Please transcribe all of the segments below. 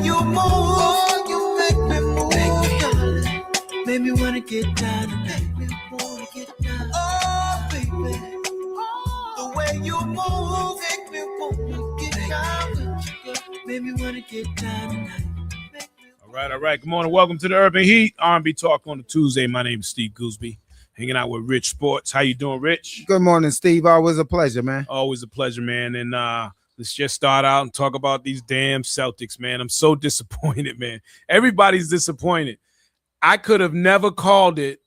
you move, oh, you make me move, darling. Make me wanna get down and make me wanna get down. Oh, baby, the way you move, make me wanna get down with you, girl. Make me wanna get down tonight. All right. Good morning. Welcome to the Urban Heat. R&B Talk on a Tuesday. My name is Steve Gooseby. Hanging out with Rich Sports. How you doing, Rich? Good morning, Steve. Always a pleasure, man. Always a pleasure, man. And let's just start out and talk about these damn Celtics, man. I'm so disappointed, man. Everybody's disappointed. I could have never called it,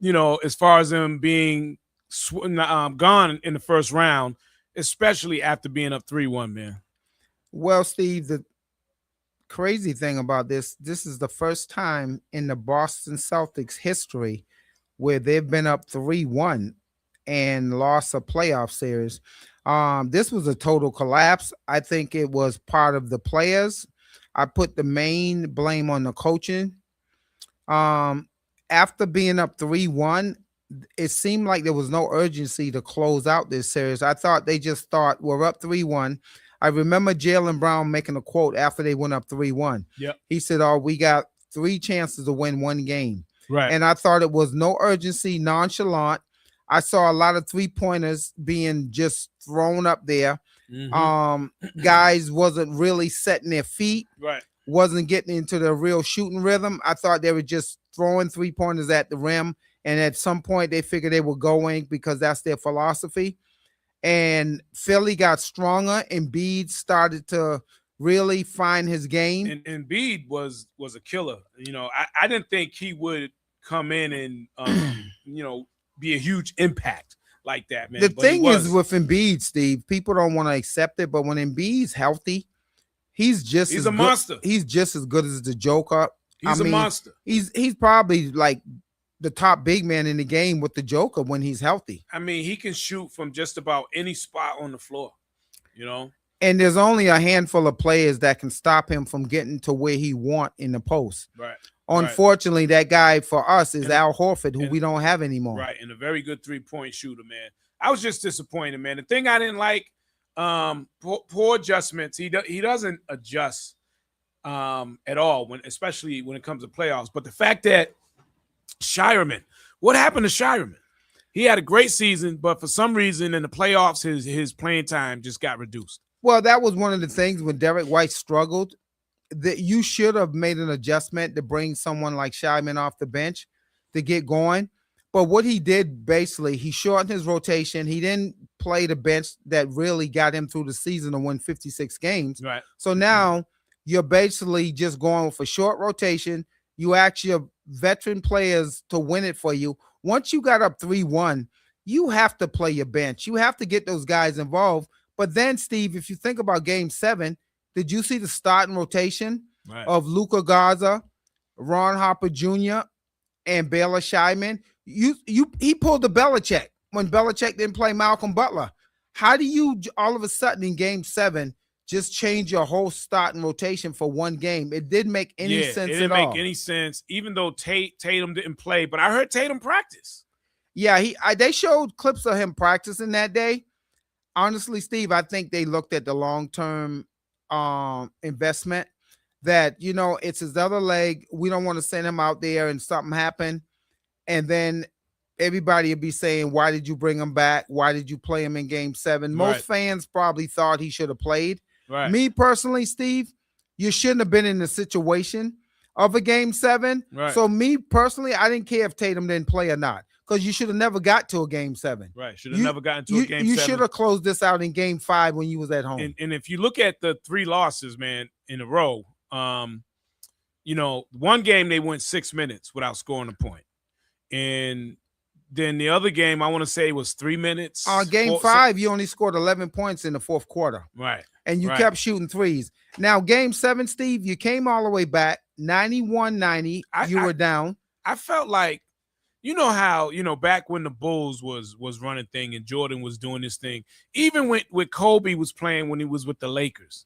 as far as them being gone in the first round, especially after being up 3-1, man. Well, Steve, the crazy thing about this is the first time in the Boston Celtics history where they've been up 3-1 and lost a playoff series. This was a total collapse. I think it was part of the players. I put the main blame on the coaching. After being up 3-1, it seemed like there was no urgency to close out this series. I thought they just thought we're up 3-1. I remember Jaylen Brown making a quote after they went up 3-1. Yep. He said, "Oh, we got 3 chances to win one game." Right. And I thought it was no urgency, nonchalant. I saw a lot of 3-pointers being just thrown up there. Mm-hmm. Guys wasn't really setting their feet. Right. Wasn't getting into the real shooting rhythm. I thought they were just throwing 3-pointers at the rim. And at some point they figured they were going because that's their philosophy. And Philly got stronger. Embiid started to really find his game. And Embiid was a killer. I didn't think he would come in and be a huge impact like that, man. The thing is with Embiid, Steve, people don't want to accept it, but when Embiid's healthy, he's a monster. He's just as good as the Joker. He's a monster. He's probably like the top big man in the game with the Joker when he's healthy. I mean, he can shoot from just about any spot on the floor, And there's only a handful of players that can stop him from getting to where he want in the post. Right. Unfortunately, that guy for us is Al Horford, who we don't have anymore. Right, and a very good 3-point shooter, man. I was just disappointed, man. The thing I didn't like, poor adjustments. He doesn't adjust at all, especially when it comes to playoffs. But the fact that Shireman, what happened to Shireman? He had a great season, but for some reason in the playoffs, his playing time just got reduced. Well, that was one of the things when Derek White struggled, that you should have made an adjustment to bring someone like Shireman off the bench to get going. But what he did, basically, he shortened his rotation. He didn't play the bench that really got him through the season to win 56 games. Right. So now you're basically just going for short rotation. You ask your veteran players to win it for you. Once you got up 3-1, you have to play your bench. You have to get those guys involved. But then, Steve, if you think about Game 7, did you see the starting rotation of Luka Garza, Ron Harper Jr., and Baylor Shireman? He pulled the Belichick when Belichick didn't play Malcolm Butler. How do you all of a sudden in Game 7 just change your whole starting rotation for one game? It didn't make any sense at all. It didn't make any sense, even though Tatum didn't play. But I heard Tatum practice. Yeah, they showed clips of him practicing that day. Honestly, Steve, I think they looked at the long-term investment that, it's his other leg. We don't want to send him out there and something happen. And then everybody would be saying, why did you bring him back? Why did you play him in Game 7? Most fans probably thought he should have played. Right. Me personally, Steve, you shouldn't have been in the situation of a Game 7. Right. So me personally, I didn't care if Tatum didn't play or not, because you should have never got to a Game 7. Right. Should have never gotten to a Game 7. You should have closed this out in Game 5 when you was at home. And if you look at the 3 losses, man, in a row, one game they went 6 minutes without scoring a point. And then the other game, I want to say, was 3 minutes. Game 5, you only scored 11 points in the fourth quarter. Right. And you kept shooting threes. Now, Game 7, Steve, you came all the way back, 91-90. You were down. I felt like, how, back when the Bulls was running thing and Jordan was doing this thing, even with Kobe was playing when he was with the Lakers.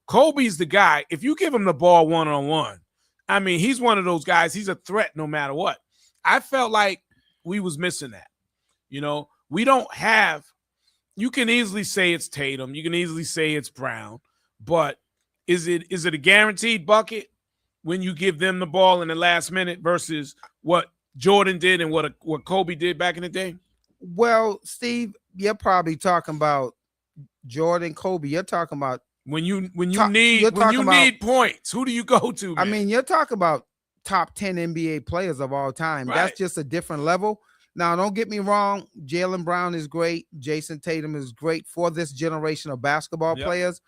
Kobe's the guy. If you give him the ball one-on-one, I mean, he's one of those guys. He's a threat no matter what. I felt like we was missing that. We don't have – you can easily say it's Tatum. You can easily say it's Brown. But Is it a guaranteed bucket when you give them the ball in the last minute versus what Jordan did and what Kobe did back in the day? Well, Steve, you're probably talking about Jordan, Kobe. You're talking about when you need points. Who do you go to, man? I mean, you're talking about top 10 NBA players of all time. Right. That's just a different level. Now, don't get me wrong. Jaylen Brown is great. Jason Tatum is great for this generation of basketball players.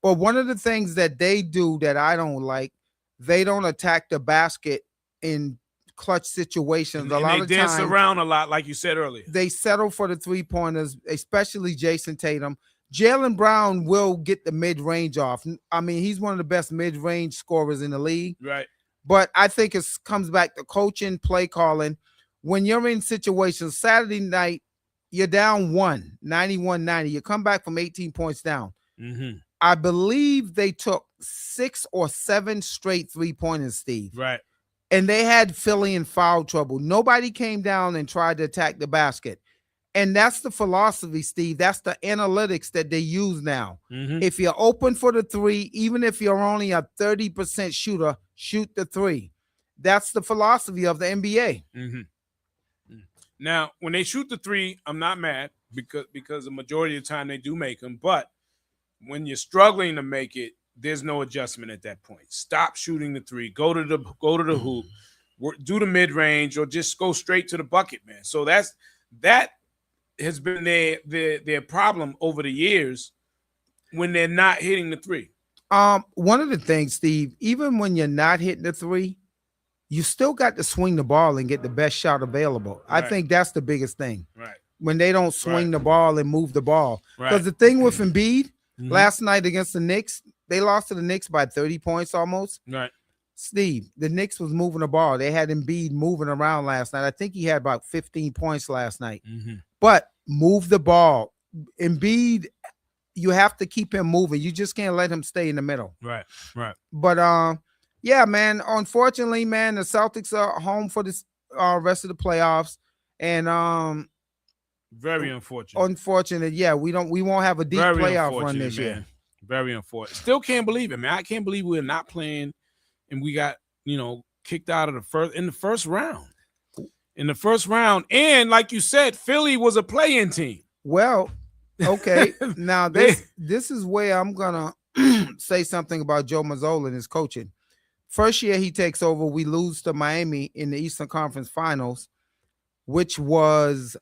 But one of the things that they do that I don't like, they don't attack the basket in clutch situations. And they dance around a lot, like you said earlier. They settle for the three-pointers, especially Jason Tatum. Jaylen Brown will get the mid-range off. I mean, he's one of the best mid-range scorers in the league. Right. But I think it comes back to coaching, play calling. When you're in situations, Saturday night, you're down 91-90. You come back from 18 points down. Mm-hmm. I believe they took 6 or 7 straight three-pointers, Steve. Right. And they had Philly in foul trouble. Nobody came down and tried to attack the basket. And that's the philosophy, Steve. That's the analytics that they use now. Mm-hmm. If you're open for the three, even if you're only a 30% shooter, shoot the three. That's the philosophy of the NBA. Mm-hmm. Now, when they shoot the three, I'm not mad because the majority of the time they do make them. But when you're struggling to make it, there's no adjustment at that point. Stop shooting the three. Go to the hoop. Do the mid range, or just go straight to the bucket, man. So that has been their problem over the years when they're not hitting the three. One of the things, Steve, even when you're not hitting the three, you still got to swing the ball and get the best shot available. Right. I think that's the biggest thing. Right. When they don't swing the ball and move the ball. Right. Because the thing with Embiid, last night against the Knicks, they lost to the Knicks by 30 points almost. Right. Steve, the Knicks was moving the ball. They had Embiid moving around last night. I think he had about 15 points last night. Mm-hmm. But move the ball. Embiid, you have to keep him moving. You just can't let him stay in the middle. Right. But yeah, man, unfortunately, man, the Celtics are home for this rest of the playoffs. And very unfortunate. Unfortunate, yeah. We won't have a deep playoff run this year. Very unfortunate. Still can't believe it, man. I can't believe we're not playing and we got, kicked out of the first round. In the first round. And like you said, Philly was a play-in team. Well, okay. Now this is where I'm gonna say something about Joe Mazzola and his coaching. First year he takes over, we lose to Miami in the Eastern Conference Finals, which was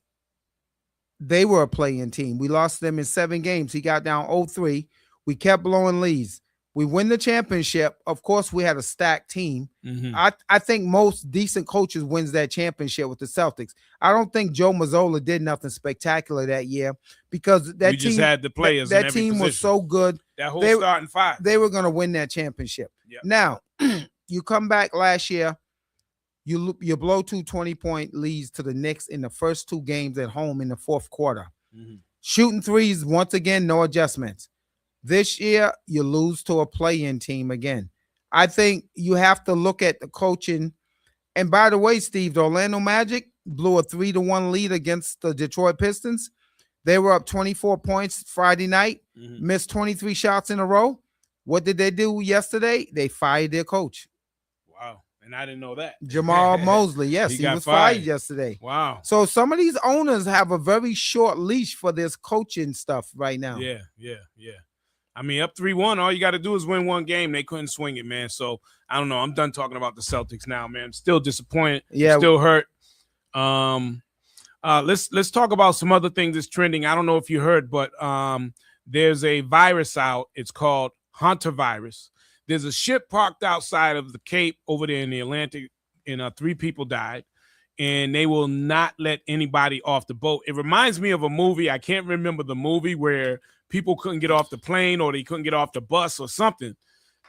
they were a play-in team. We lost them in 7 games. He got down 0-3. We kept blowing leads. We win the championship. Of course, we had a stacked team. Mm-hmm. I think most decent coaches wins that championship with the Celtics. I don't think Joe Mazzola did nothing spectacular that year because that we team just had the players. That team was so good. That whole starting five. They were going to win that championship. Yep. Now, you come back last year, you blow 2 20-point leads to the Knicks in the first 2 games at home in the fourth quarter. Mm-hmm. Shooting threes, once again, no adjustments. This year, you lose to a play-in team again. I think you have to look at the coaching. And by the way, Steve, the Orlando Magic blew a 3-1 lead against the Detroit Pistons. They were up 24 points Friday night, missed 23 shots in a row. What did they do yesterday? They fired their coach. Wow. And I didn't know that. Jamal Mosley, yes, he was fired yesterday. Wow. So some of these owners have a very short leash for this coaching stuff right now. Yeah. I mean, up 3-1, all you got to do is win 1 game. They couldn't swing it, man. So, I don't know. I'm done talking about the Celtics now, man. I'm still disappointed. Yeah. Still hurt. Let's talk about some other things that's trending. I don't know if you heard, but there's a virus out. It's called Hunter virus. There's a ship parked outside of the Cape over there in the Atlantic, and 3 people died. And they will not let anybody off the boat. It reminds me of a movie. I can't remember the movie where people couldn't get off the plane or they couldn't get off the bus or something.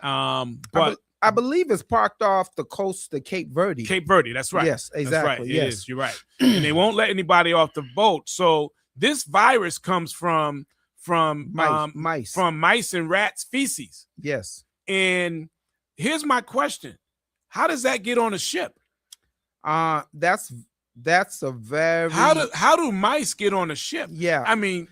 But I believe it's parked off the coast of Cape Verde. Cape Verde, that's right. Yes, exactly. That's right. Yes. It is. You're right. And they won't let anybody off the boat. So this virus comes from mice and rats' feces. Yes. And here's my question: how does that get on a ship? That's a very how do mice get on a ship? Yeah, I mean,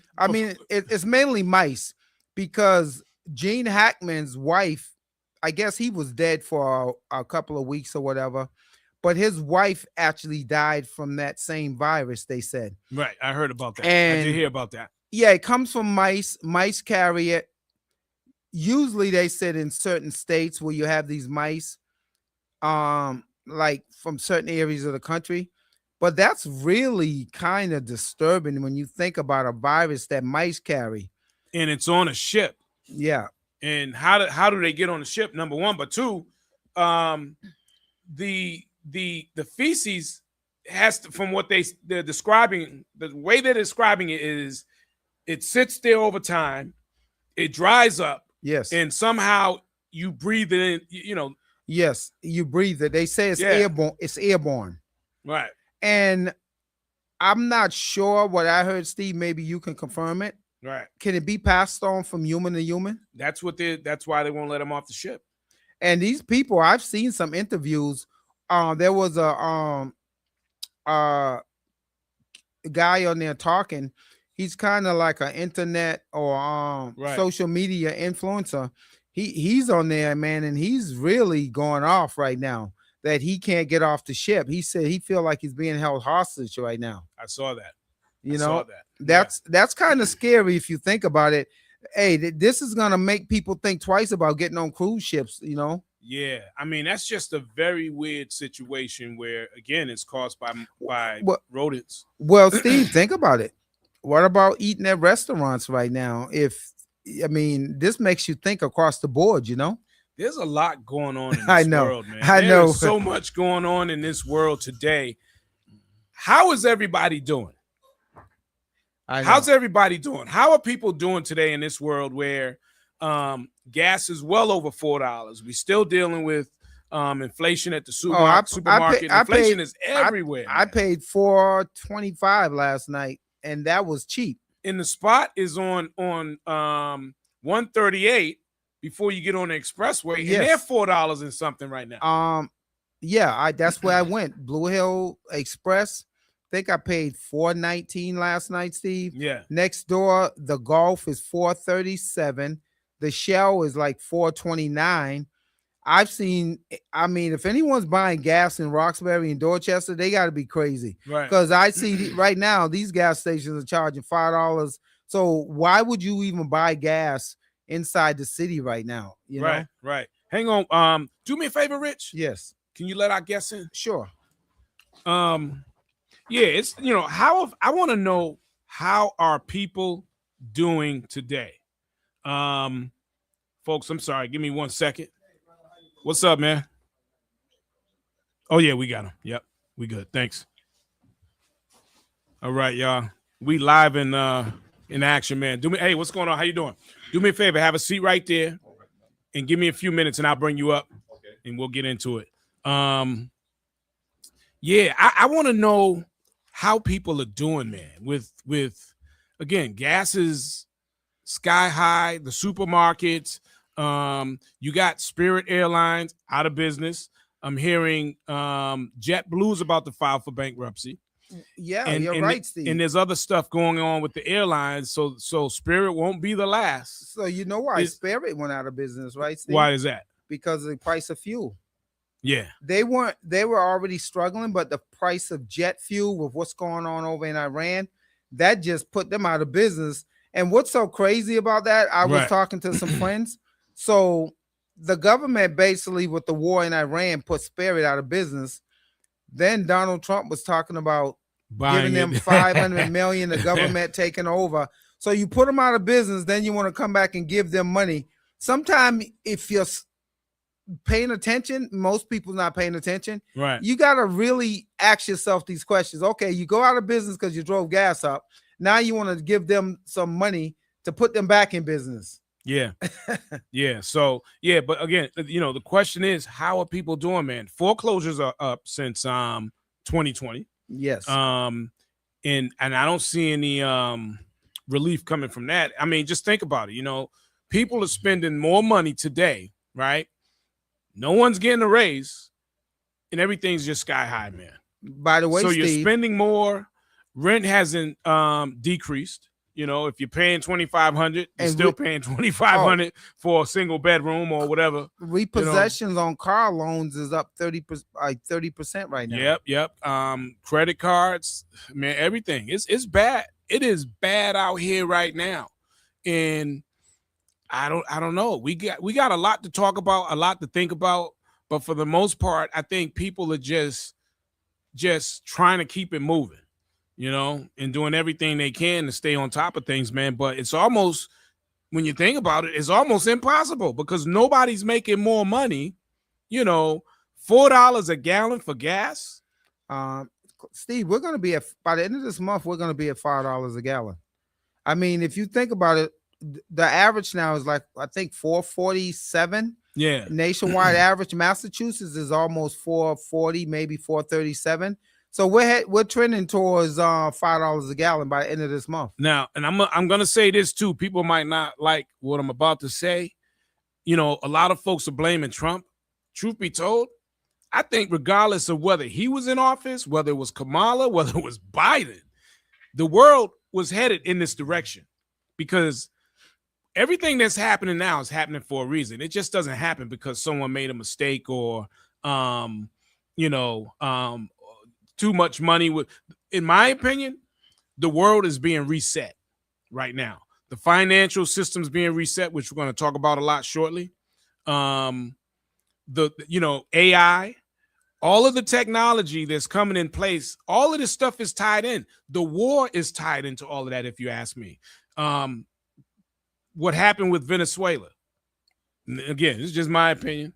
it's mainly mice because Gene Hackman's wife I guess he was dead for a couple of weeks or whatever, but his wife actually died from that same virus, they said. Right. I heard about that. I And did hear about that. yeah, it comes from mice. Mice carry it. Usually they said in certain states where you have these mice, like from certain areas of the country. But that's really kind of disturbing when you think about a virus that mice carry. And it's on a ship. Yeah. And how do they get on the ship? Number one, but two, the feces has to, from what they're describing, the way they're describing it is it sits there over time, it dries up, Yes. and somehow you breathe it in, Yes, you breathe it. They say it's airborne. It's airborne. Right. And I'm not sure what I heard, Steve. Maybe you can confirm it. Right. Can it be passed on from human to human? That's why they won't let them off the ship. And these people, I've seen some interviews. There was a guy on there talking. He's kind of like an internet or social media influencer. He's on there, man, and he's really going off right now that he can't get off the ship. He said he feel like he's being held hostage right now. I saw that. You know, that's kind of scary if you think about it. Hey, this is gonna make people think twice about getting on cruise ships. Yeah, I mean that's just a very weird situation where again it's caused by rodents. Well, Steve, think about it. What about eating at restaurants right now? This makes you think across the board. There's a lot going on in this world, man. I know. There's so much going on in this world today. How is everybody doing? How's everybody doing? How are people doing today in this world where gas is well over $4? We're still dealing with inflation at the supermarket. Inflation is everywhere. I paid $4.25 last night, and that was cheap. And the spot is on 138 before you get on the expressway, and they're $4 and something right now. That's where I went. Blue Hill Express. I think I paid $4.19 last night, Steve. Yeah. Next door, the Gulf is $4.37. The Shell is like $4.29. I've seen. If anyone's buying gas in Roxbury and Dorchester, they got to be crazy. Right. Because I see right now these gas stations are charging $5. So why would you even buy gas inside the city right now? You know? Right. Hang on. Do me a favor, Rich. Yes. Can you let our guests in? Sure. It's how I want to know how are people doing today. Folks, I'm sorry. Give me 1 second. What's up, man? Oh yeah, we got him. Yep, we good. Thanks. All right, y'all. We live in action, man. Hey, what's going on? How you doing? Do me a favor, have a seat right there, and give me a few minutes, and I'll bring you up, and we'll get into it. I want to know how people are doing, man. With again, gas is sky high. The supermarkets. You got Spirit Airlines out of business. I'm hearing JetBlue's about to file for bankruptcy. Yeah, you're right, Steve. And there's other stuff going on with the airlines, so Spirit won't be the last. So you know why Spirit went out of business, right, Steve? Why is that? Because of the price of fuel. Yeah. They were already struggling, but the price of jet fuel with what's going on over in Iran, that just put them out of business. And what's so crazy about that? I was talking to some friends. So the government basically with the war in Iran put Spirit out of business. Then Donald Trump was talking about giving them $500 million, the government taking over. So you put them out of business, then you want to come back and give them money. Sometimes if you're paying attention, most people not paying attention. Right. You got to really ask yourself these questions. Okay, you go out of business because you drove gas up. Now you want to give them some money to put them back in business. Yeah. So, but again, the question is, how are people doing, man? Foreclosures are up since 2020. Yes. And I don't see any relief coming from that. I mean, just think about it. People are spending more money today, right? No one's getting a raise, and everything's just sky high, man. By the way, so Steve, you're spending more. Rent hasn't decreased. You know, if you're paying $2,500, you're And still paying $2,500 for a single bedroom or whatever. Repossessions on car loans is up 30% right now. Yep. Credit cards, man, everything. It's bad. It is bad out here right now. And I don't know. We got a lot to talk about, a lot to think about, but for the most part, I think people are just trying to keep it moving, you know, and doing everything they can to stay on top of things, man. But it's almost, when you think about it, it's almost impossible because nobody's making more money, you know, $4 a gallon for gas. Steve, we're going to be by the end of this month, we're going to be at $5 a gallon. I mean, if you think about it, the average now is like, I think 447. Yeah. Nationwide average. Massachusetts is almost 440, maybe 437. So we're trending towards $5 a gallon by the end of this month. Now, and I'm gonna say this too. People might not like what I'm about to say. You know, a lot of folks are blaming Trump. Truth be told, I think regardless of whether he was in office, whether it was Kamala, whether it was Biden, the world was headed in this direction because everything that's happening now is happening for a reason. It just doesn't happen because someone made a mistake or, too much money. In my opinion, the world is being reset right now. The financial system's being reset, which we're going to talk about a lot shortly. AI, all of the technology that's coming in place, all of this stuff is tied in. The war is tied into all of that, if you ask me. What happened with Venezuela? Again, it's just my opinion.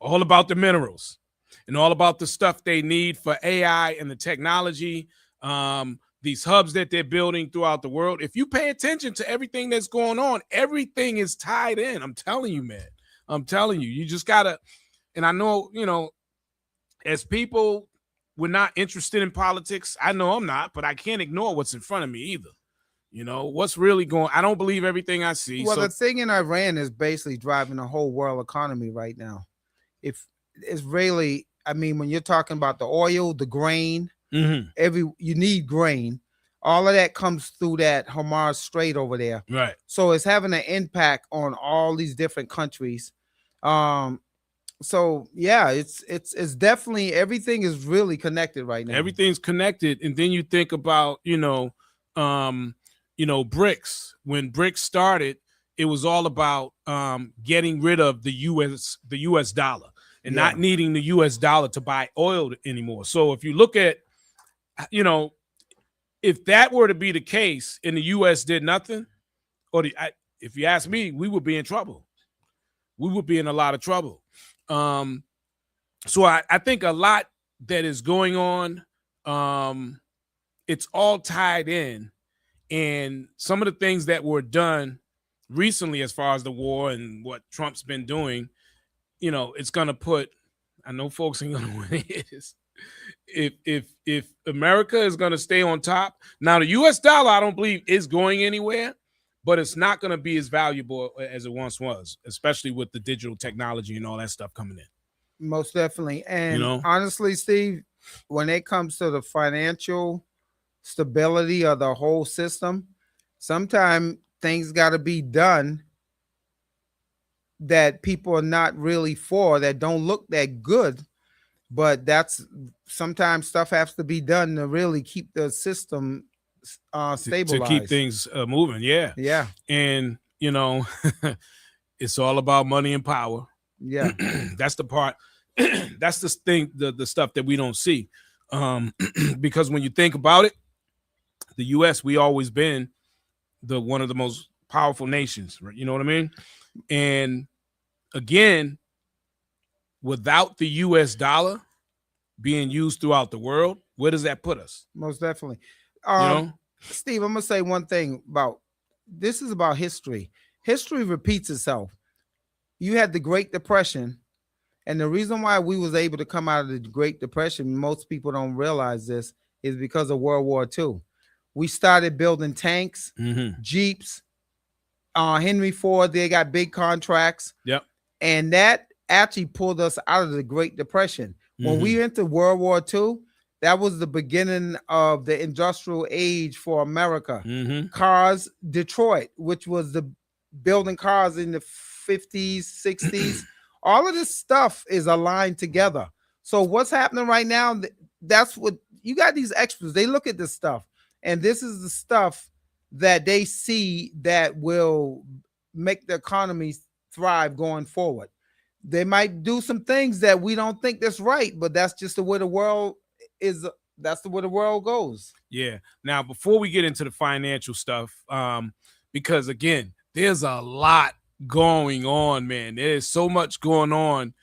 All about the minerals and all about the stuff they need for AI and the technology, these hubs that they're building throughout the world. If you pay attention to everything that's going on, everything is tied in. I'm telling you, man. I'm telling you, you just gotta, and I know, you know, as people, we're not interested in politics. I know I'm not, but I can't ignore what's in front of me either. You know, what's really going, I don't believe everything I see. Well, the thing in Iran is basically driving the whole world economy right now. If it's really, I mean, when you're talking about the oil, the grain, you need grain. All of that comes through that Hormuz Strait over there. Right. So it's having an impact on all these different countries. So yeah, it's definitely, everything is really connected right now. Everything's connected. And then you think about, BRICS. When BRICS started, it was all about getting rid of the US dollar and not needing the US dollar to buy oil anymore. So if you look at, if that were to be the case and the US did nothing, if you ask me, we would be in trouble. We would be in a lot of trouble. So I think a lot that is going on, it's all tied in. And some of the things that were done recently as far as the war and what Trump's been doing, it's going to put, I know folks ain't going to want to hear this. If America is going to stay on top, now the US dollar, I don't believe is going anywhere, but it's not going to be as valuable as it once was, especially with the digital technology and all that stuff coming in. Most definitely. And honestly, Steve, when it comes to the financial stability of the whole system, sometimes things got to be done that people are not really for, that don't look that good, but that's sometimes stuff has to be done to really keep the system stabilized, to keep things moving. Yeah And it's all about money and power. That's the part. That's the thing, the stuff that we don't see, because when you think about it, the US, we always been one of the most powerful nations, right? You know what I mean? And again, without the US dollar being used throughout the world, where does that put us? Most definitely. Steve, I'm gonna say one thing about this is about history. History repeats itself. You had the Great Depression, and the reason why we was able to come out of the Great Depression, most people don't realize this, is because of World War II. We started building tanks, Jeeps, Henry Ford, they got big contracts. Yep. And that actually pulled us out of the Great Depression. When we entered World War II, That was the beginning of the industrial age for America. Mm-hmm. Cars, Detroit, which was the building cars in the 50s, 60s. All of this stuff is aligned together. So what's happening right now? That's what you got. These experts, they look at this stuff, and this is the stuff that they see that will make the economy thrive going forward. They might do some things that we don't think that's right, but that's just the way the world is. That's the way the world goes. Yeah. Now, before we get into the financial stuff, because again, there's a lot going on, man. There's so much going on.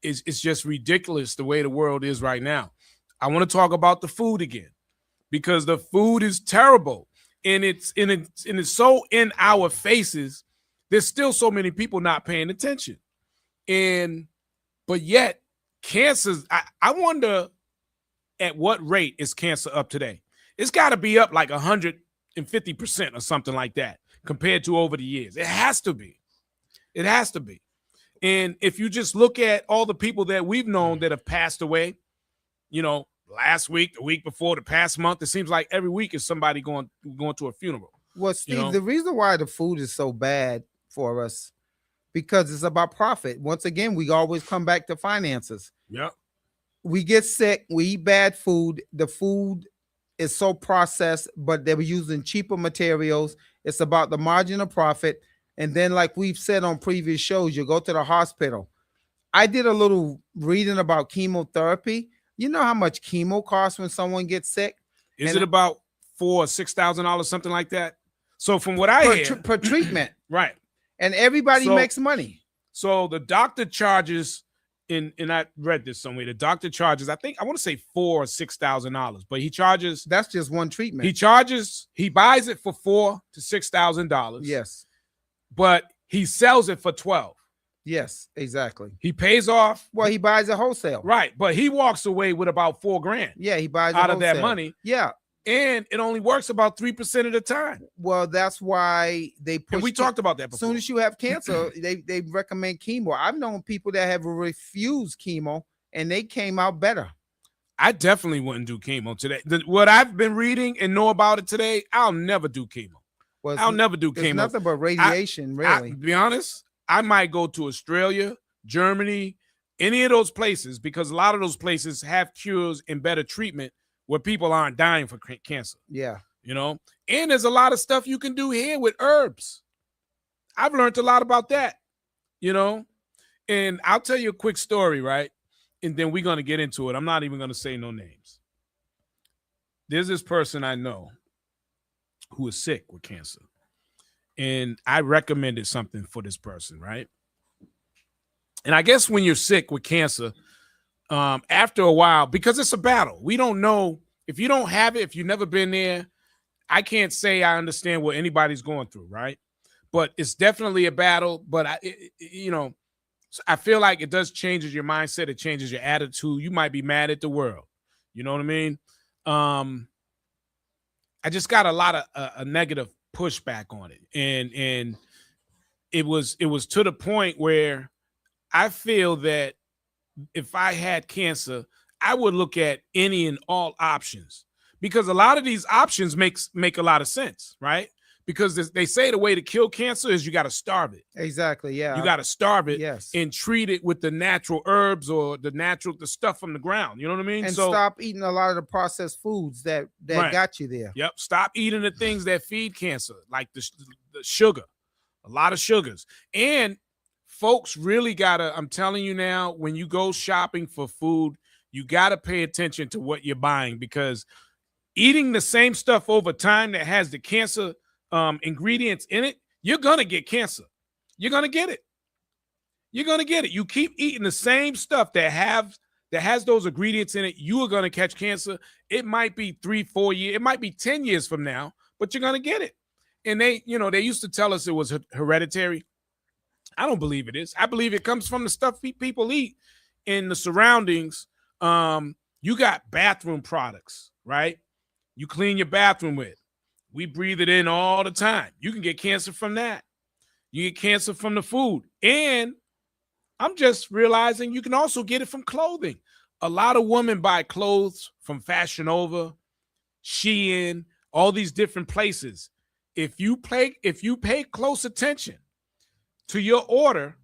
It's just ridiculous the way the world is right now. I want to talk about the food again, because the food is terrible, and it's so in our faces. There's still so many people not paying attention, but yet cancer. I wonder at what rate is cancer up today. It's got to be up like 150% or something like that compared to over the years. It has to be. It has to be. And if you just look at all the people that we've known that have passed away, last week, the week before, the past month, it seems like every week is somebody going to a funeral. Well, Steve, the reason why the food is so bad for us, because it's about profit. Once again, we always come back to finances. Yep. We get sick, we eat bad food. The food is so processed, but they were using cheaper materials. It's about the margin of profit. And then, like we've said on previous shows, you go to the hospital. I did a little reading about chemotherapy. You know how much chemo costs when someone gets sick? Is it about $4,000 or $6,000, something like that? So from what I hear, per treatment, right? And everybody makes money. So the doctor charges, and I read this somewhere. The doctor charges, I want to say $4,000 or $6,000, but he charges. That's just one treatment. He buys it for $4,000 to $6,000. Yes, but he sells it for $12,000. Yes, exactly. He pays off. Well, he buys it wholesale. Right. But he walks away with about $4,000. Yeah, he buys out of that money. Yeah. And it only works about 3% of the time. Well, that's why they push. And we talked about that before. As soon as you have cancer, they recommend chemo. I've known people that have refused chemo and they came out better. I definitely wouldn't do chemo today. What I've been reading and know about it today, I'll never do chemo. Well, I'll never do chemo. It's nothing but radiation, really. To be honest, I might go to Australia, Germany, any of those places, because a lot of those places have cures and better treatment where people aren't dying for cancer. Yeah. And there's a lot of stuff you can do here with herbs. I've learned a lot about that, and I'll tell you a quick story, right? And then we're going to get into it. I'm not even going to say no names. There's this person I know who is sick with cancer. And I recommended something for this person, right? And I guess when you're sick with cancer, after a while, because it's a battle, we don't know if you don't have it, if you've never been there. I can't say I understand what anybody's going through, right? But it's definitely a battle. But I feel like it does changes your mindset. It changes your attitude. You might be mad at the world. You know what I mean? I just got a lot of a negative pushback on it, and it was to the point where I feel that if I had cancer, I would look at any and all options, because a lot of these options make a lot of sense, right? Because they say the way to kill cancer is you got to starve it. Exactly. Yeah. You got to starve it. Yes. And treat it with the natural herbs or the stuff from the ground. You know what I mean? And stop eating a lot of the processed foods that right. got you there. Yep. Stop eating the things that feed cancer, like the sugar, a lot of sugars. And folks really I'm telling you now, when you go shopping for food, you got to pay attention to what you're buying, because eating the same stuff over time that has the cancer ingredients in it, you're gonna get cancer. You're gonna get it. You keep eating the same stuff that has those ingredients in it, you are gonna catch cancer. It might be 3-4 years, it might be 10 years from now, but you're gonna get it. And they used to tell us it was hereditary. I don't believe it is. I believe it comes from the stuff people eat in the surroundings. You got bathroom products, right? You clean your bathroom with. We breathe it in all the time. You can get cancer from that. You get cancer from the food. And I'm just realizing you can also get it from clothing. a lot of women buy clothes from Fashion Nova, Shein, all these different places. If you pay close attention to your order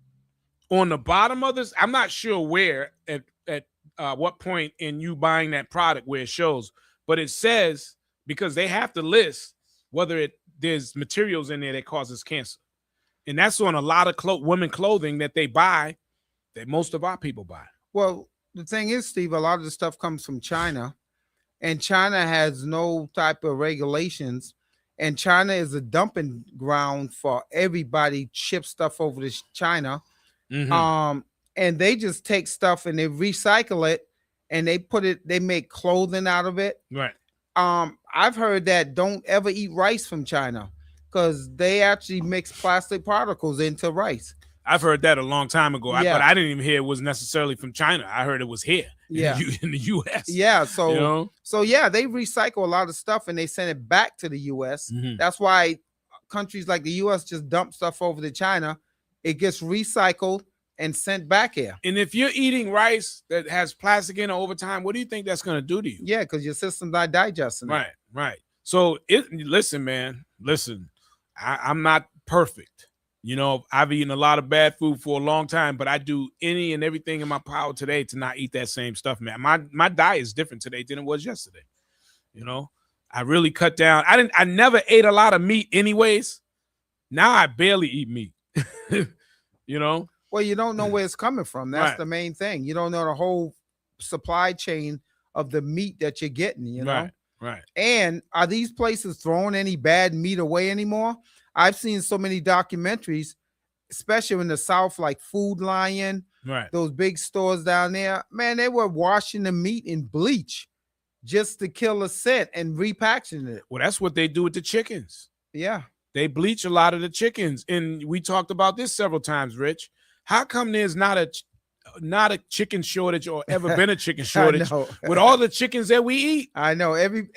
on the bottom of this, I'm not sure where at what point in you buying that product where it shows, but it says, because they have to list whether there's materials in there that causes cancer. And that's on a lot of women clothing that they buy, that most of our people buy. Well, the thing is, Steve, a lot of the stuff comes from China, and China has no type of regulations, and China is a dumping ground for everybody ship stuff over to China. Mm-hmm. And they just take stuff and they recycle it, and they make clothing out of it. Right. I've heard that don't ever eat rice from China because they actually mix plastic particles into rice. I've heard that a long time ago, but I didn't even hear it was necessarily from China. I heard it was here in the U.S. Yeah, so they recycle a lot of stuff and they send it back to the U.S. Mm-hmm. That's why countries like the U.S. just dump stuff over to China. It gets recycled and sent back here. And if you're eating rice that has plastic in it over time, what do you think that's going to do to you? Yeah, because your system's not digesting it. Right. So listen, man, I'm not perfect. You know, I've eaten a lot of bad food for a long time, but I do any and everything in my power today to not eat that same stuff, man. My diet is different today than it was yesterday. You know, I really cut down. I never ate a lot of meat anyways. Now I barely eat meat. You know? Well, you don't know where it's coming from. That's the main thing. You don't know the whole supply chain of the meat that you're getting, you know? Right. And are these places throwing any bad meat away anymore? I've seen so many documentaries, especially in the South, like Food Lion, those big stores down there. Man, they were washing the meat in bleach just to kill a scent and repackaging it. Well, that's what they do with the chickens. Yeah. They bleach a lot of the chickens. And we talked about this several times, Rich. How come there's not a chicken shortage or ever been a chicken shortage with all the chickens that we eat? I know.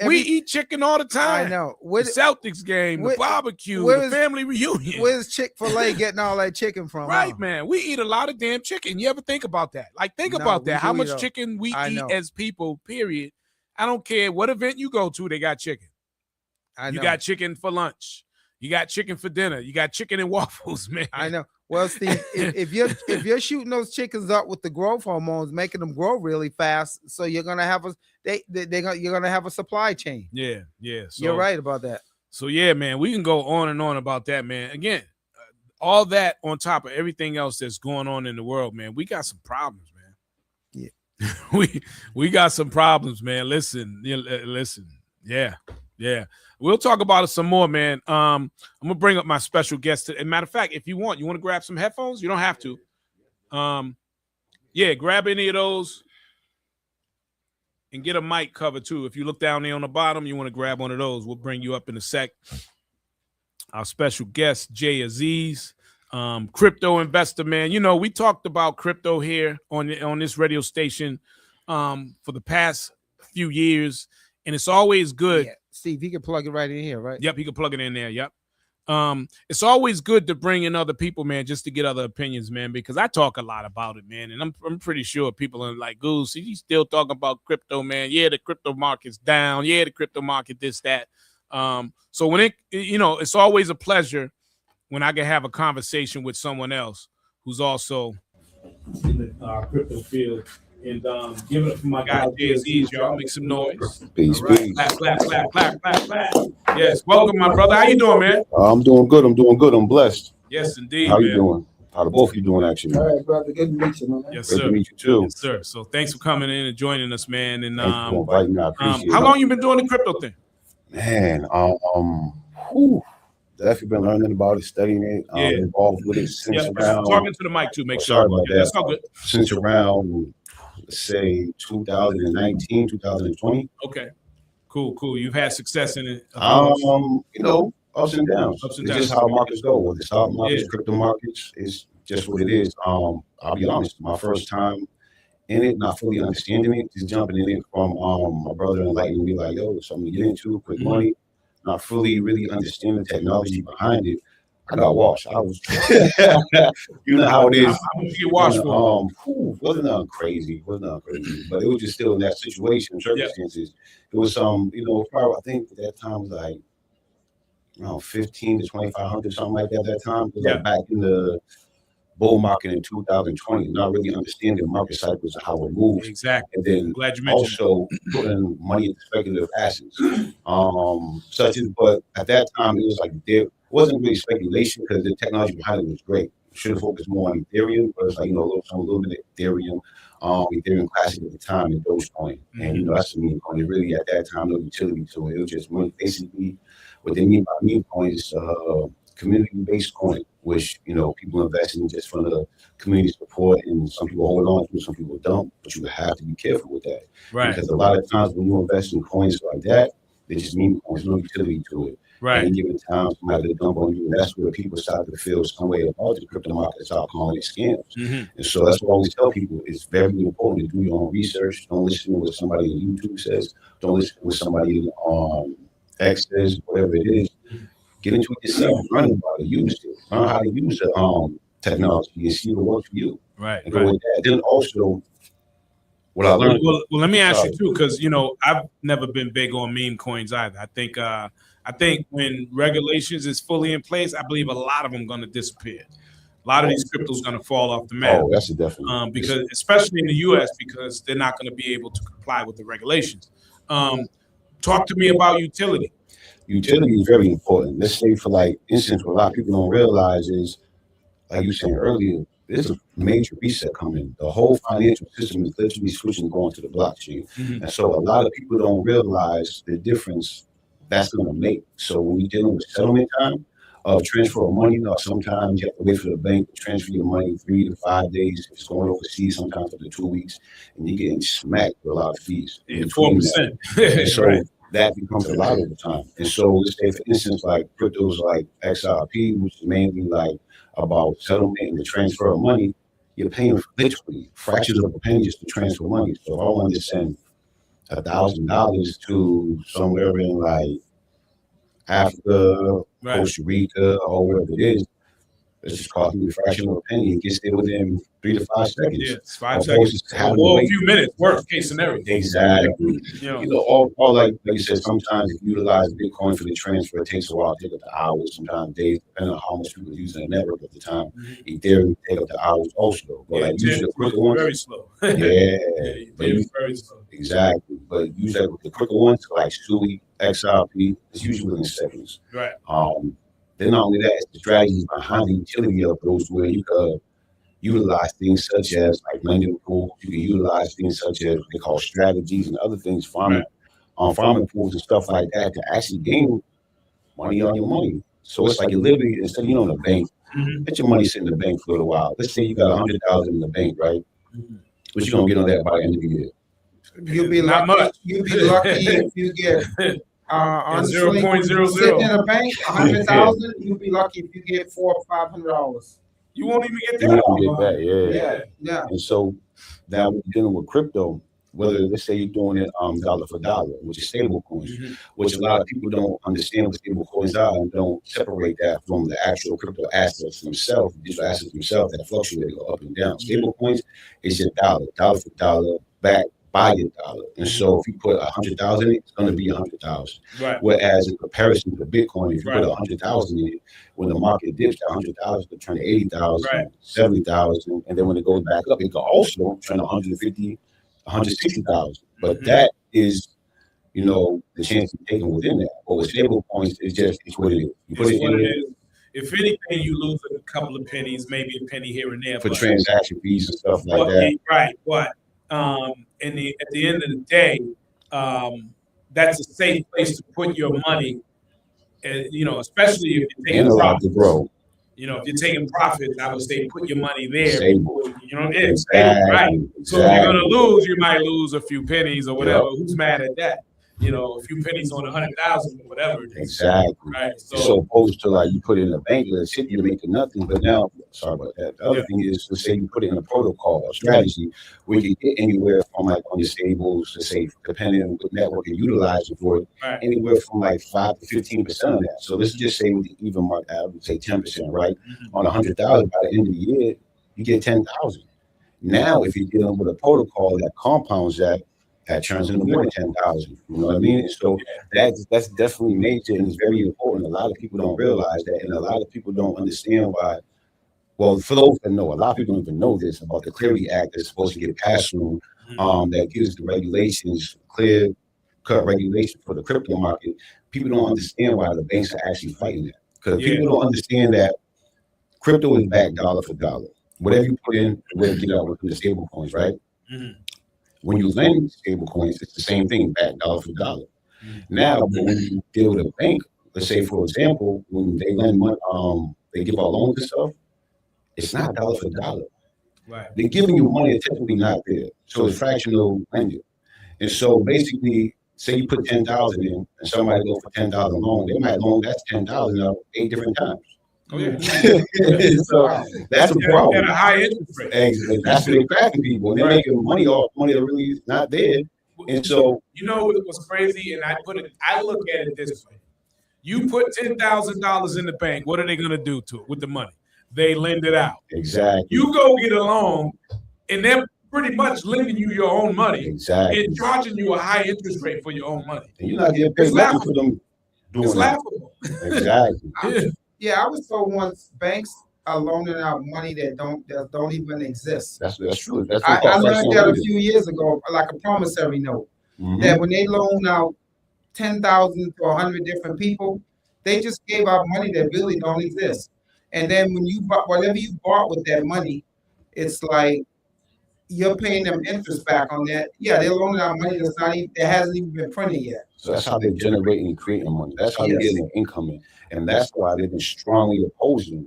We eat chicken all the time. I know. The Celtics game, the barbecue, the family reunion. Where's Chick-fil-A getting all that chicken from? Right, man. We eat a lot of damn chicken. You ever think about that? Like, think about that. How much chicken we eat as people, period. I don't care what event you go to, they got chicken. You got chicken for lunch. You got chicken for dinner. You got chicken and waffles, man. I know. Well, Steve, if you're shooting those chickens up with the growth hormones, making them grow really fast, so you're gonna have you're gonna have a supply chain. Yeah. So, you're right about that. So yeah, man, we can go on and on about that, man. Again, all that on top of everything else that's going on in the world, man. We got some problems, man. Yeah, we got some problems, man. Listen. Yeah. We'll talk about it some more, man. I'm gonna bring up my special guest. As a matter of fact, if you want to grab some headphones, you don't have to. Grab any of those and get a mic cover too. If you look down there on the bottom, you want to grab one of those. We'll bring you up in a sec. Our special guest, Jay Aziz, crypto investor, man. You know, we talked about crypto here on this radio station for the past few years, and it's always good. Yeah. Steve, he can plug it right in here, right? Yep, he can plug it in there. Yep. It's always good to bring in other people, man, just to get other opinions, man, because I talk a lot about it, man, and I'm pretty sure people are like, Goose, he's still talking about crypto, man. Yeah, the crypto market's down. Yeah, the crypto market, this, that. So when it's always a pleasure when I can have a conversation with someone else who's also in the crypto field. And give it up for my guy Jay Aziz, y'all. Make some noise. Peace, right. Clap. Yes, welcome, my brother. How you doing, man? I'm doing good. I'm blessed. Yes, indeed. How you doing? How the both of you doing, actually? All right, brother. Good to meet you, man. Yes, sir. Good to meet you too. Yes, sir. So thanks for coming in and joining us, man. And thanks for inviting me. I appreciate how long you been doing the crypto thing? Man, definitely been learning about it, studying it, involved with it since around. Talking to the mic too. Make sure about that. That's all good. Since around, let's say 2019, 2020. Okay, cool. You've had success in it. Ups and downs. It's just how markets go. With the stock markets, crypto markets, is just what it is. I'll be honest. My first time in it, not fully understanding it, just jumping in it from my brother enlightening me like, yo, something to get into, quick money. Not fully really understanding the technology behind it. I got washed. I was, you know how it is. How much you get washed for? Wasn't nothing crazy. But it was just still in that situation, circumstances. It was probably, I think at that time was like around 15 to 2,500, something like that. At that time, it was like back in the bull market in 2020, not really understanding market cycles and how it moves. Exactly. And then Glad you mentioned also putting money into speculative assets. But at that time it was like there wasn't really speculation because the technology behind it was great. Should have focused more on Ethereum, but it's like, a little bit of Ethereum, Ethereum Classic at the time and Dogecoin. And that's the meme coin. It really at that time no utility to it. It was just basically what they mean by meme coin is community-based coin, which people invest in just for the community support, and some people hold on to it, some people don't. But you have to be careful with that, right? Because a lot of times when you invest in coins like that, they just meme coins, no utility to it. Right. At any given time, somebody dump on you, and that's where people start to feel some way about the crypto market, start calling it scams. And so that's what I always tell people: it's very important to do your own research. Don't listen to what somebody on YouTube says. Don't listen to what somebody on X says, whatever it is. Get into it yourself, learn about it, use it, learn how to use the technology and see what works for you. Right. And go with that. Then also, what I learned. Well, let me ask you too, because I've never been big on meme coins either. I think when regulations is fully in place, I believe a lot of them going to disappear. A lot of these cryptos going to fall off the map. Oh, that's a definite. Because especially in the U.S., because they're not going to be able to comply with the regulations. Talk to me about utility. Utility is very important. Let's say for like instance, what a lot of people don't realize is, like you were saying earlier, there's a major reset coming. The whole financial system is literally switching, going to the blockchain. And so a lot of people don't realize the difference that's going to make. So when you're dealing with settlement time of transfer of money, sometimes you have to wait for the bank to transfer your money 3 to 5 days. If it's going overseas, sometimes up to 2 weeks, and you're getting smacked with a lot of fees. 4%. So right. That becomes a lot over time. And so let's say, for instance, like cryptos like XRP, which is mainly like about settlement and the transfer of money, you're paying literally fractions of a penny just to transfer money. So if I wanted to send $1,000 to somewhere in like Africa, Costa Rica, or wherever it is, it's just costing me a fraction of a penny. It gets there within 3 to 5 seconds. Yeah, it's 5 seconds. Well, a few minutes. Worst case scenario. Exactly. All like you said, sometimes if you utilize Bitcoin for the transfer, it takes a while to take up the hours, sometimes days, depending on how much people are using the network at the time. Ethereum take up the hours also. But like usually the quicker ones, very slow. Very slow. Exactly. But usually with the quicker ones, like SUI, XRP, it's usually within seconds. Right. Then not only that, it's the strategies behind the utility of those where you could utilize things such as like lending pools. You can utilize things such as they call strategies and other things, farming pools and stuff like that to actually gain money on your money. So it's like you literally, instead of in the bank, let your money sit in the bank for a little while. Let's say you got $100,000 in the bank, right? What you gonna get on that by the end of the year? You'll be not lucky. much. You'll be lucky if you get 0.00. sitting in a bank, 100,000. You'll be lucky if you get $400 or $500. You won't even get You that. won't get that, Yeah. And so now we're dealing with crypto, whether let's say you're doing it dollar for dollar, which is stable coins, which a lot of people don't understand what stable coins are and don't separate that from the actual crypto assets themselves, digital assets themselves that fluctuate, go up and down. Stable coins is just dollar for dollar, back by your dollar. And so if you put 100,000 in it, it's going to be 100,000. Right. Whereas in comparison to Bitcoin, if you put 100,000 in it, when the market dips to 100,000, it turn to 80,000, 70,000, and then when it goes back up, it can also turn to 150, 160,000. But that is, the chance you're taking within that. But with stable coins, it's what it is. You put it in there. If anything, you lose a couple of pennies, maybe a penny here and there for transaction fees and stuff like that. Right. But at the end of the day, that's a safe place to put your money. And especially if you're taking profits. To grow. If you're taking profits, I would say put your money there. Stable. It's stable, right? So if you're gonna lose, you might lose a few pennies or whatever. Who's mad at that? a few pennies on 100,000 or whatever. Exactly. Right. So opposed to like you put it in a bank, let's say you're making nothing. But now, sorry about that. The other thing is, let's say you put it in a protocol or strategy where you get anywhere from like on your stables, let's say, depending on what network you're utilizing for it, anywhere from like 5 to 15% of that. So let's just say with the even mark, I would say 10%, right? On 100,000 by the end of the year, you get 10,000. Now, if you're dealing with a protocol that compounds that turns into more than 10,000. You know what I mean? So that's definitely major and it's very important. A lot of people don't realize that, and a lot of people don't understand why. Well, for those that know, a lot of people don't even know this about the Clarity Act that's supposed to get passed soon. That gives the regulations, clear cut regulation for the crypto market. People don't understand why the banks are actually fighting that, because people don't understand that crypto is backed dollar for dollar. Whatever you put in, whatever you get out with the stable coins, right? When you lend stable coins, it's the same thing, back dollar for dollar. Now, but when you deal with a bank, let's say, for example, when they lend money, they give out loans and stuff, it's not dollar for dollar. Right. They're giving you money that's technically not there. So it's fractional lending. And so basically, say you put 10,000 in and somebody goes for 10,000 loan, they might loan that's 10,000 out 8 different times. So that's a problem. At a high interest rate. Exactly. That's what they're cracking people. And they're making money off money that really is not there. And so what's crazy, and I look at it this way. You put $10,000 in the bank, what are they gonna do to it with the money? They lend it out. Exactly. You go get a loan, and they're pretty much lending you your own money. Exactly. And charging you a high interest rate for your own money. And you're not getting paid nothing for them doing it's laughable. Exactly. Yeah, I was told once banks are loaning out money that don't even exist. That's true. That's I learned that a few years ago, like a promissory note. That when they loan out 10,000 to 100 different people, they just gave out money that really don't exist. And then when you bought whatever you bought with that money, it's like you're paying them interest back on that. Yeah, they're loaning out money that hasn't even been printed yet. So that's how they're generating and creating money. That's how they're getting income in. And that's why they've been strongly opposing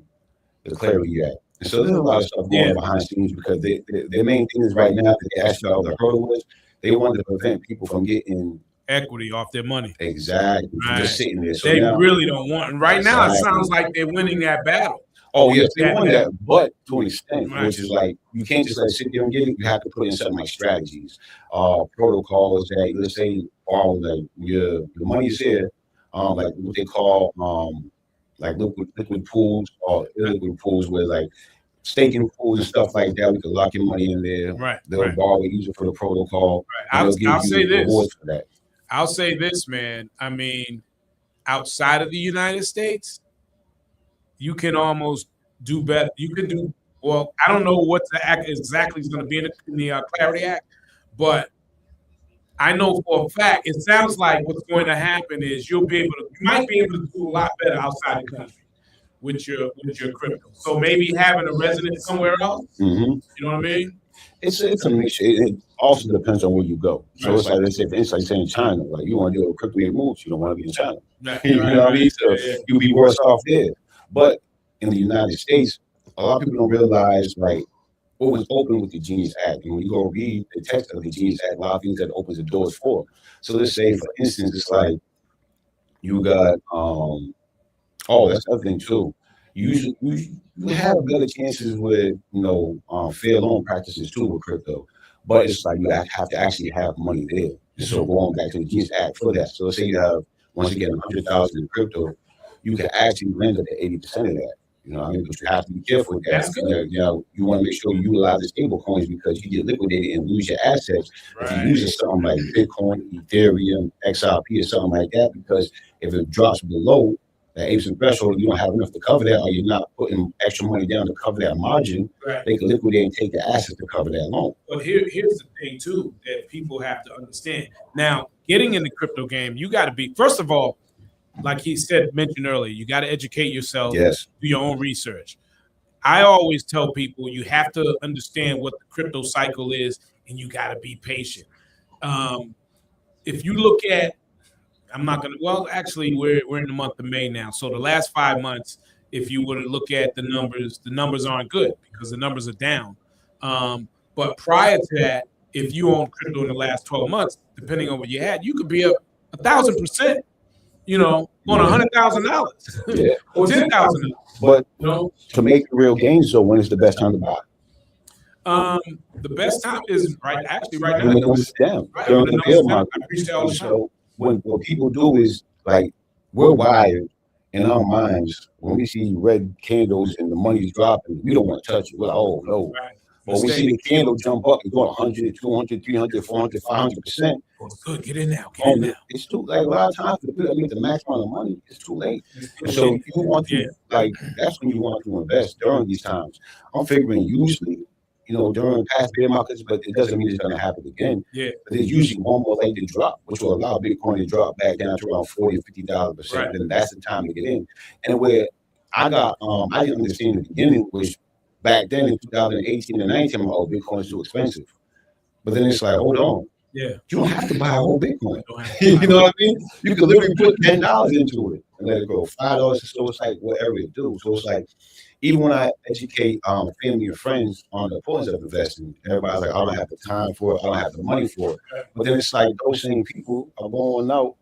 the Clarity Act. And so there's a lot of stuff going on behind the scenes because their main thing is right now that they asked about the hurdle was they wanted to prevent people from getting equity off their money. Exactly. Right. Just sitting there. So they really don't want. And right now, it sounds like they're winning that battle. Oh, yes, they won that, but to an extent, which is like, you can't just sit there and get it. You have to put in something like strategies, protocols that, let's say, like your money's here, like what they call like liquid pools or illiquid pools, where like staking pools and stuff like that. We could lock your money in there. Right. They'll borrow it easier for the protocol. Right. I'll say this. For that. I'll say this, man. I mean, outside of the United States, you can almost do better. You can do well. I don't know what the act exactly is going to be in the Clarity Act, but I know for a fact it sounds like what's going to happen is you might be able to do a lot better outside the country with your crypto. So maybe having a residence somewhere else. You know what I mean? It's a mixture. It also depends on where you go. So it's like, let's say, for instance, say in China, like you want to do a crypto moves, you don't want to be in China. You know what I mean? So you'll be worse off there. But in the United States, a lot of people don't realize like what was open with the Genius Act. And when you go read the text of the Genius Act, a lot of things that opens the doors for. So let's say, for instance, it's like you got that's the other thing too. You have better chances with fair loan practices too with crypto, but it's like you have to actually have money there. So going back to the Genius Act for that. So let's say you have once again 100,000 in crypto, you can actually lend up to 80% of that. You know what I mean? But you have to be careful with that. You want to make sure you utilize the stable coins because you get liquidated and lose your assets if you use something like Bitcoin, Ethereum, XRP, or something like that. Because if it drops below that 8% threshold, you don't have enough to cover that, or you're not putting extra money down to cover that margin. They can liquidate and take the assets to cover that loan. But here's the thing too that people have to understand. Now, getting in the crypto game, you got to be, first of all, like he mentioned earlier, you got to educate yourself, do your own research. I always tell people you have to understand what the crypto cycle is, and you got to be patient. If you look at, actually, we're in the month of May now. So the last 5 months, if you were to look at the numbers aren't good because the numbers are down. But prior to that, if you own crypto in the last 12 months, depending on what you had, you could be up 1,000%. You know, on $100,000 Yeah. or $10,000. But You know, to make real gains, though, when is the best time to buy? the best time is right now. When the numbers down during the bear market. I preach that all the time. So what people do is like we're wired in our minds when we see red candles and the money's dropping, we don't want to touch it. We're like, oh no. Right. But we see the candle jump up, it's going 100, 200, 300, 400, 500%. Oh, it's good. Get in now. Get in now. It's too like a lot of times for the people that make the max amount of money, it's too late. So you want to like that's when you want to invest during these times. I'm figuring usually, you know, during past bear markets, but it doesn't mean it's going to happen again. Yeah. But there's usually one more leg to drop, which will allow Bitcoin to drop back down to around 40 or 50,000%. Right. Then that's the time to get in. And where I got, I didn't understand in the beginning, which back then in 2018 and 19, I'm like, oh, Bitcoin's too expensive. But then it's like, hold on. Yeah. You don't have to buy a whole Bitcoin. You know what I mean? You can literally put $10 into it and let it go. $5. So it's like whatever it do. So it's like, even when I educate family and friends on the importance of investing, everybody's like, I don't have the time for it. I don't have the money for it. But then it's like those same people are going out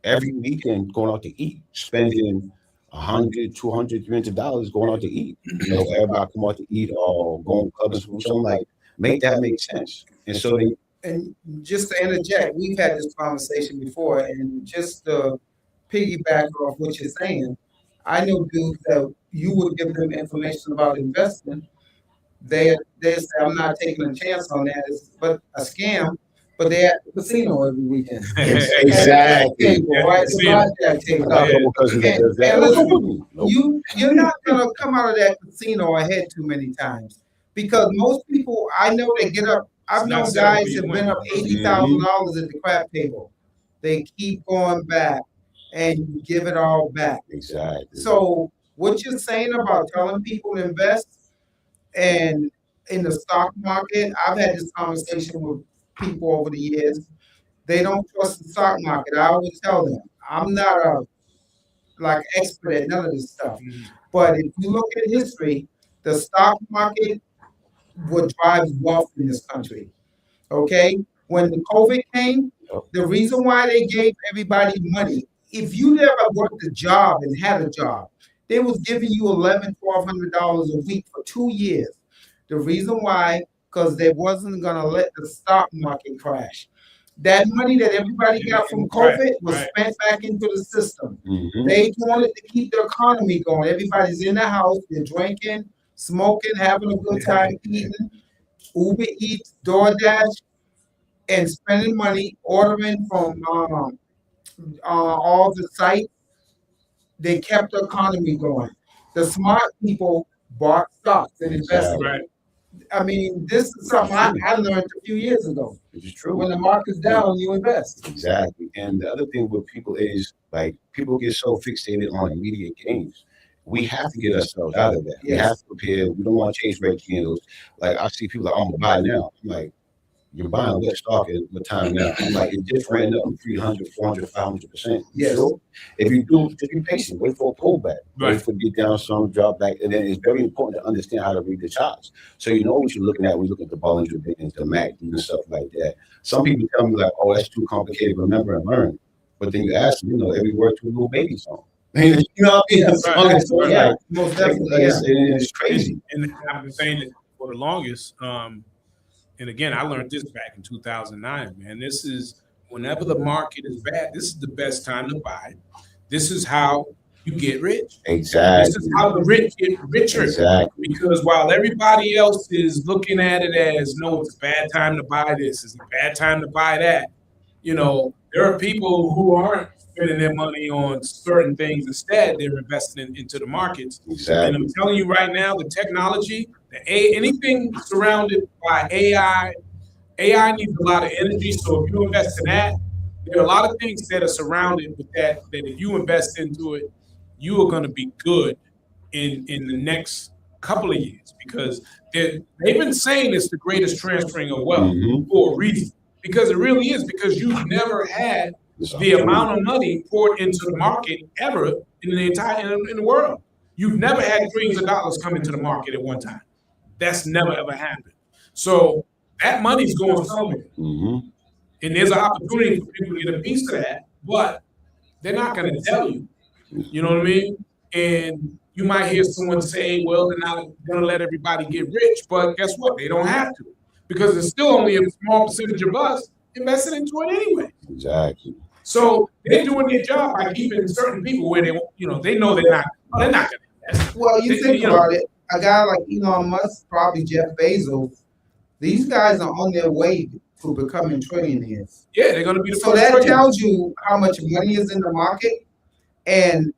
every weekend, going out to eat, spending $100, $200, $300 going out to eat. You know, everybody come out to eat or go on clubs. So I'm like, make that make sense. And so they. And just to interject, we've had this conversation before, and just to piggyback off what you're saying, I know dudes that you would give them information about investing. They say, I'm not taking a chance on that. It's but a scam, but they're at the casino every weekend. Exactly. Table, right? The blackjack table. You're not going to come out of that casino ahead too many times, because most people, I know they get up. I've known guys that have been up $80,000 at the crap table. They keep going back, and you give it all back. Exactly. So what you're saying about telling people to invest and in the stock market, I've had this conversation with people over the years. They don't trust the stock market. I always tell them, I'm not a expert at none of this stuff. But if you look at history, the stock market what drives wealth in this country. Okay? When the COVID came, the reason why they gave everybody money, if you never worked a job and had a job, they was giving you $1,100, $1,200 a week for 2 years. The reason why, because they wasn't going to let the stock market crash. That money that everybody got from COVID was spent back into the system. They wanted to keep the economy going. Everybody's in the house, they're drinking, smoking, having a good time, eating, Uber Eats, DoorDash, and spending money, ordering from all the sites. They kept the economy going. The smart people bought stocks and invested. Right. I mean, this is something I learned a few years ago. Which is true. When the market's down, you invest. Exactly. And the other thing with people is like people get so fixated on immediate gains. We have to get ourselves out of that. Yes. We have to prepare. We don't want to chase red candles. Like I see people like, I'm gonna buy now. I'm like, you're buying what stock at what time now? I'm like, it just ran up 300, 400, 500%. Yes. So if you do, just be patient. Wait for a pullback. Right. Wait for it to get down some, drop back. And then it's very important to understand how to read the charts. So you know what you're looking at when you look at the Bollinger Bands, the MACD and stuff like that. Some people tell me like, oh, that's too complicated. Remember and learn. But then you ask them, you know, every word to a little baby song. You know what I mean? Yeah, most definitely. It's crazy. And I've been saying it for the longest. And again, I learned this back in 2009, man. This is whenever the market is bad, this is the best time to buy. This is how you get rich. Exactly. This is how the rich get richer. Exactly. Because while everybody else is looking at it as, no, it's a bad time to buy this, it's a bad time to buy that, you know, there are people who aren't spending their money on certain things. Instead, they're investing into the markets. Exactly. And I'm telling you right now, the technology, anything surrounded by AI needs a lot of energy. So if you invest in that, there are a lot of things that are surrounded with that if you invest into it, you are going to be good in the next couple of years, because they've been saying it's the greatest transferring of wealth for a reason. Because it really is, because you've never had the amount of money poured into the market ever in the entire in the world. You've never had trillions of dollars come into the market at one time. That's never ever happened. So that money's going somewhere. And there's an opportunity for people to get a piece of that, but they're not going to tell you. You know what I mean? And you might hear someone say, well, they're not going to let everybody get rich, but guess what? They don't have to, because there's still only a small percentage of us invested into it anyway. Exactly. So they're doing their job by keeping certain people where they, they know they're not going to invest. Well, you think about it, a guy like Elon Musk, probably Jeff Bezos, these guys are on their way to becoming trillionaires. Yeah, they're going to be the so first that trillionaires. tells you how much money is in the market, and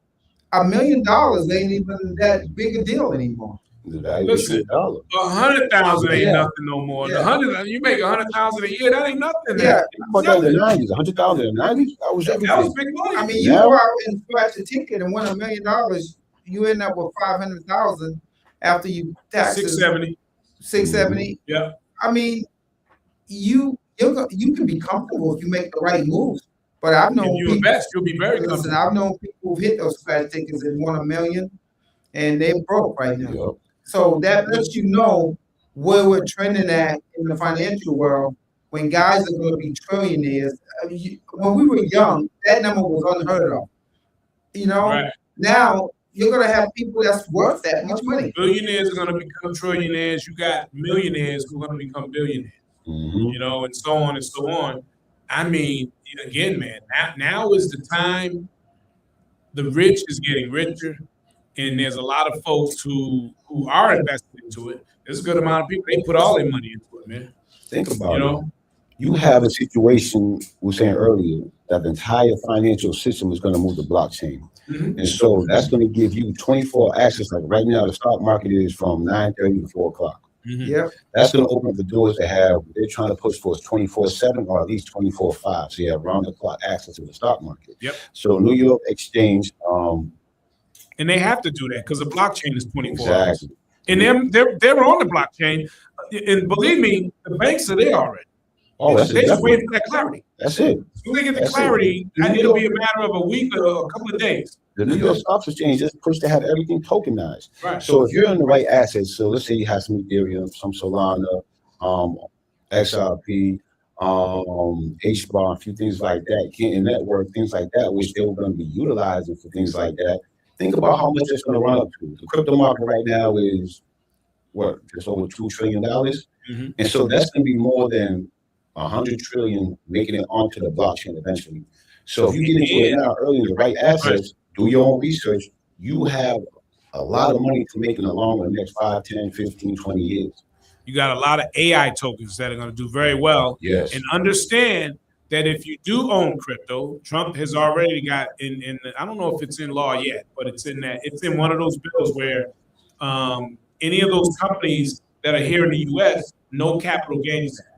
$1 million ain't even that big a deal anymore. Listen, 100,000 ain't nothing no more. Yeah. 100, you make 100,000 a year, that ain't nothing. Yeah, but in the 90s, 100,000 in the 90s, that was everything. That was big money. I mean, you go out and scratch a ticket and win $1 million, you end up with 500,000 after you taxes 670. Yeah. I mean, you can be comfortable if you make the right moves. But I've known if you people, invest, you'll be very comfortable. Listen, I've known people who've hit those scratch tickets and won $1 million, and they're broke right now. Yep. So that lets you know where we're trending at in the financial world when guys are going to be trillionaires. When we were young, that number was unheard of. Right. Now you're going to have people that's worth that much money. Billionaires are going to become trillionaires. You got millionaires who are going to become billionaires. Mm-hmm. And so on and so on. I mean, again, man, now is the time. The rich is getting richer, and there's a lot of folks who are invested into it. There's a good amount of people, they put all their money into it, man. Think about it. You have a situation we were saying earlier that the entire financial system is going to move to blockchain. Mm-hmm. And so that's going to give you 24 access. Like right now, the stock market is from 9:30 to 4 o'clock. Mm-hmm. Yeah. That's going to open up the doors to have, they're trying to push for 24/7 or at least 24/5. So you have round the clock access to the stock market. Yep. So New York Exchange. And they have to do that because the blockchain is 24 exactly. hours. And they're on the blockchain. And believe me, the banks are there already. Oh, that's they just waiting for that clarity. That's it. When they get the clarity, it'll be a matter of a week or a couple of days. The New York Stock Exchange just pushed to have everything tokenized. Right. So if you're in the right assets, so let's say you have some Ethereum, some Solana, XRP, HBAR, a few things like that, Canton Network, things like that, which they were going to be utilizing for things like that. Think about how much it's going to run up to. The crypto market right now is just over $2 trillion. Mm-hmm. And so that's going to be more than 100 trillion making it onto the blockchain eventually. So if you get into it now early in the right assets, do your own research, you have a lot of money to make in the long run, the next 5, 10, 15, 20 years. You got a lot of AI tokens that are going to do very well. Yes. And understand that if you do own crypto, Trump has already got in I don't know if it's in law yet, but it's in one of those bills where any of those companies that are here in the U.S., no capital gains tax.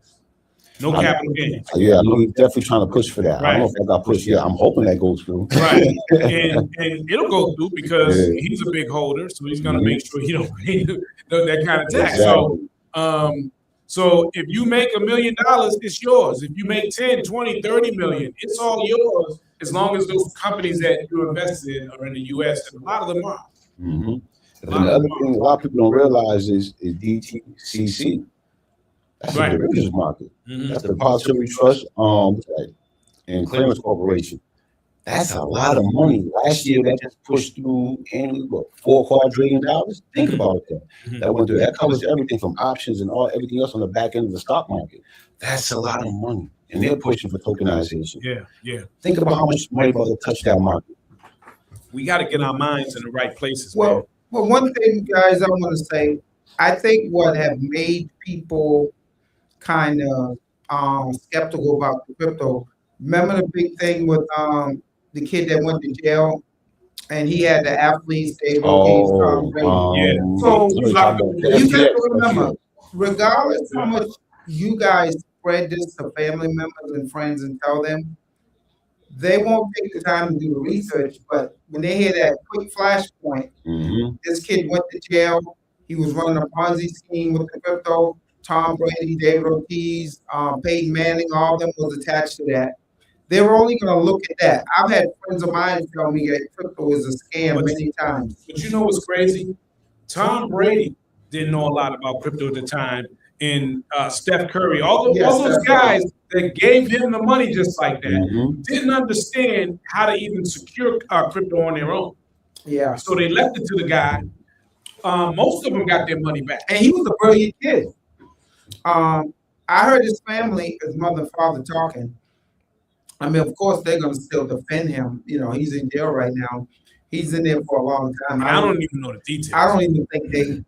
No capital gains. Yeah, I know he's definitely trying to push for that. Right. I don't know if that got pushed yet. I'm hoping that goes through. Right. And it'll go through because he's a big holder, so he's going to make sure he don't pay that kind of tax. Exactly. So if you make $1 million, it's yours. If you make 10, 20, 30 million, it's all yours as long as those companies that you invested in are in the U.S. And a lot of them are. Mm-hmm. And the other thing a lot of people don't realize is DTCC. That's the derivatives market. Mm-hmm. That's the Depository Trust and Clearance Corporation. That's a lot of money. Last year, that just pushed through annually, $4 quadrillion. Think about that. Mm-hmm. That went through. That covers everything from options and everything else on the back end of the stock market. That's a lot of money, and they're pushing for tokenization. Yeah. Think about how much money about to touch that market. We got to get our minds in the right places. Well, one thing, guys, I want to say, I think what have made people kind of skeptical about the crypto. Remember the big thing with the kid that went to jail, and he had the athletes. So you got to remember, regardless how much you guys spread this to family members and friends and tell them, they won't take the time to do the research. But when they hear that quick flashpoint, this kid went to jail. He was running a Ponzi scheme with the crypto. Tom Brady, David Ortiz, Peyton Manning, all of them was attached to that. They were only going to look at that. I've had friends of mine tell me that crypto is a scam many times. But you know what's crazy? Tom Brady didn't know a lot about crypto at the time, and Steph Curry, all those guys that gave him the money just like that didn't understand how to even secure crypto on their own. Yeah. So they left it to the guy. Most of them got their money back. And he was a brilliant kid. I heard his family, his mother and father talking. I mean, of course, they're going to still defend him. You know, he's in jail right now. He's in there for a long time. I don't even know the details. I don't even think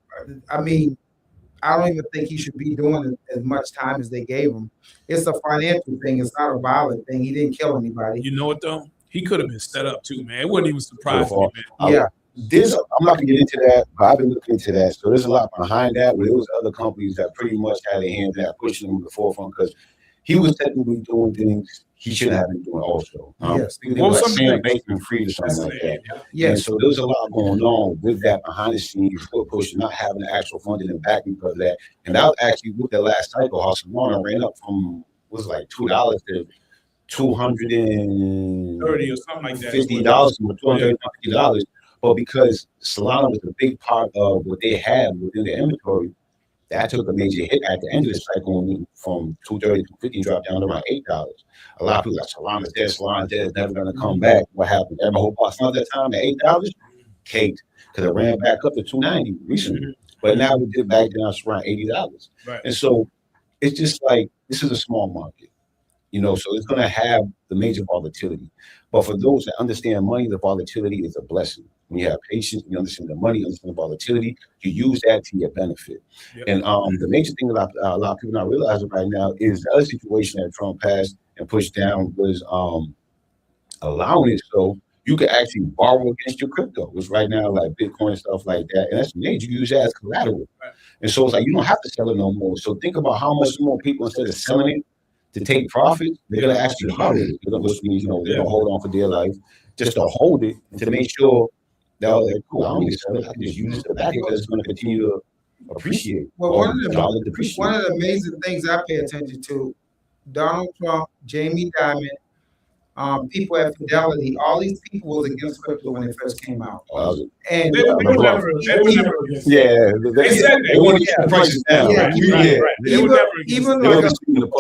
I don't even think he should be doing as much time as they gave him. It's a financial thing. It's not a violent thing. He didn't kill anybody. You know what, though? He could have been set up, too, man. It wouldn't even surprise me, man. Yeah. I'm not going to get into that, but I've been looking into that. So there's a lot behind that, where there was other companies that pretty much had their hands in that, pushing him to the forefront, because he was technically doing things he shouldn't have been doing also. Yes. What was Sam Bankman-Fried or something like that. Yes. And so there was a lot going on with that behind the scenes, still pushing, not having the actual funding and backing for that. And that was actually with the last cycle, how Solana ran up from, was like $2 to $230 or something like that. $250. But because Solana was a big part of what they had within their inventory, that took a major hit at the end of the cycle, when from $230 to $250 dropped down to around $8. A lot of people like Solana's dead, it's never going to come back. What happened? Every whole box at that time at $8, caked, because it ran back up to $290 recently. But now we did back down to around $80. Right. And so it's just like, this is a small market, you know, so it's going to have the major volatility. But for those that understand money, the volatility is a blessing. When you have patience, you understand the money, understand the volatility, you use that to your benefit. Yep. And the major thing that a lot of people not realizing right now is the other situation that Trump passed and pushed down was allowing it so you can actually borrow against your crypto, which right now, like Bitcoin and stuff like that, and that's major. You use that as collateral. Right. And so it's like, you don't have to sell it no more. So think about how much more people, instead of selling it to take profit, they're going to actually borrow it, which means, you know, they're going to hold on for dear life, just to hold it and to make sure that, like, cool, I don't need to sell it. I can just use it to back it, because it's going to continue to appreciate. Well, one of the amazing things I pay attention to, Donald Trump, Jamie Dimon, people at Fidelity, all these people was against crypto when it first came out. And they were never against it. They said they want to get the prices down.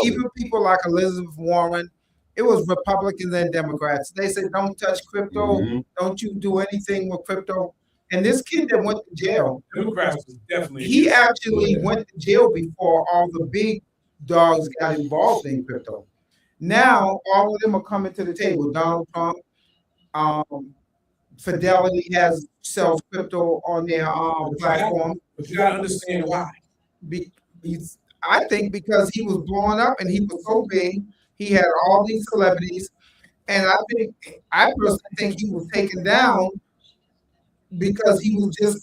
Even people like Elizabeth Warren, it was Republicans and Democrats. They said, don't touch crypto. Don't you do anything with crypto. And this kid that went to jail, Democrats was definitely, he actually went to jail before all the big dogs got involved in crypto. Now, all of them are coming to the table. Donald Trump, Fidelity sells crypto on their platform. But you got to understand why. I think because he was blowing up and he was so big, he had all these celebrities, and I personally think he was taken down because he was a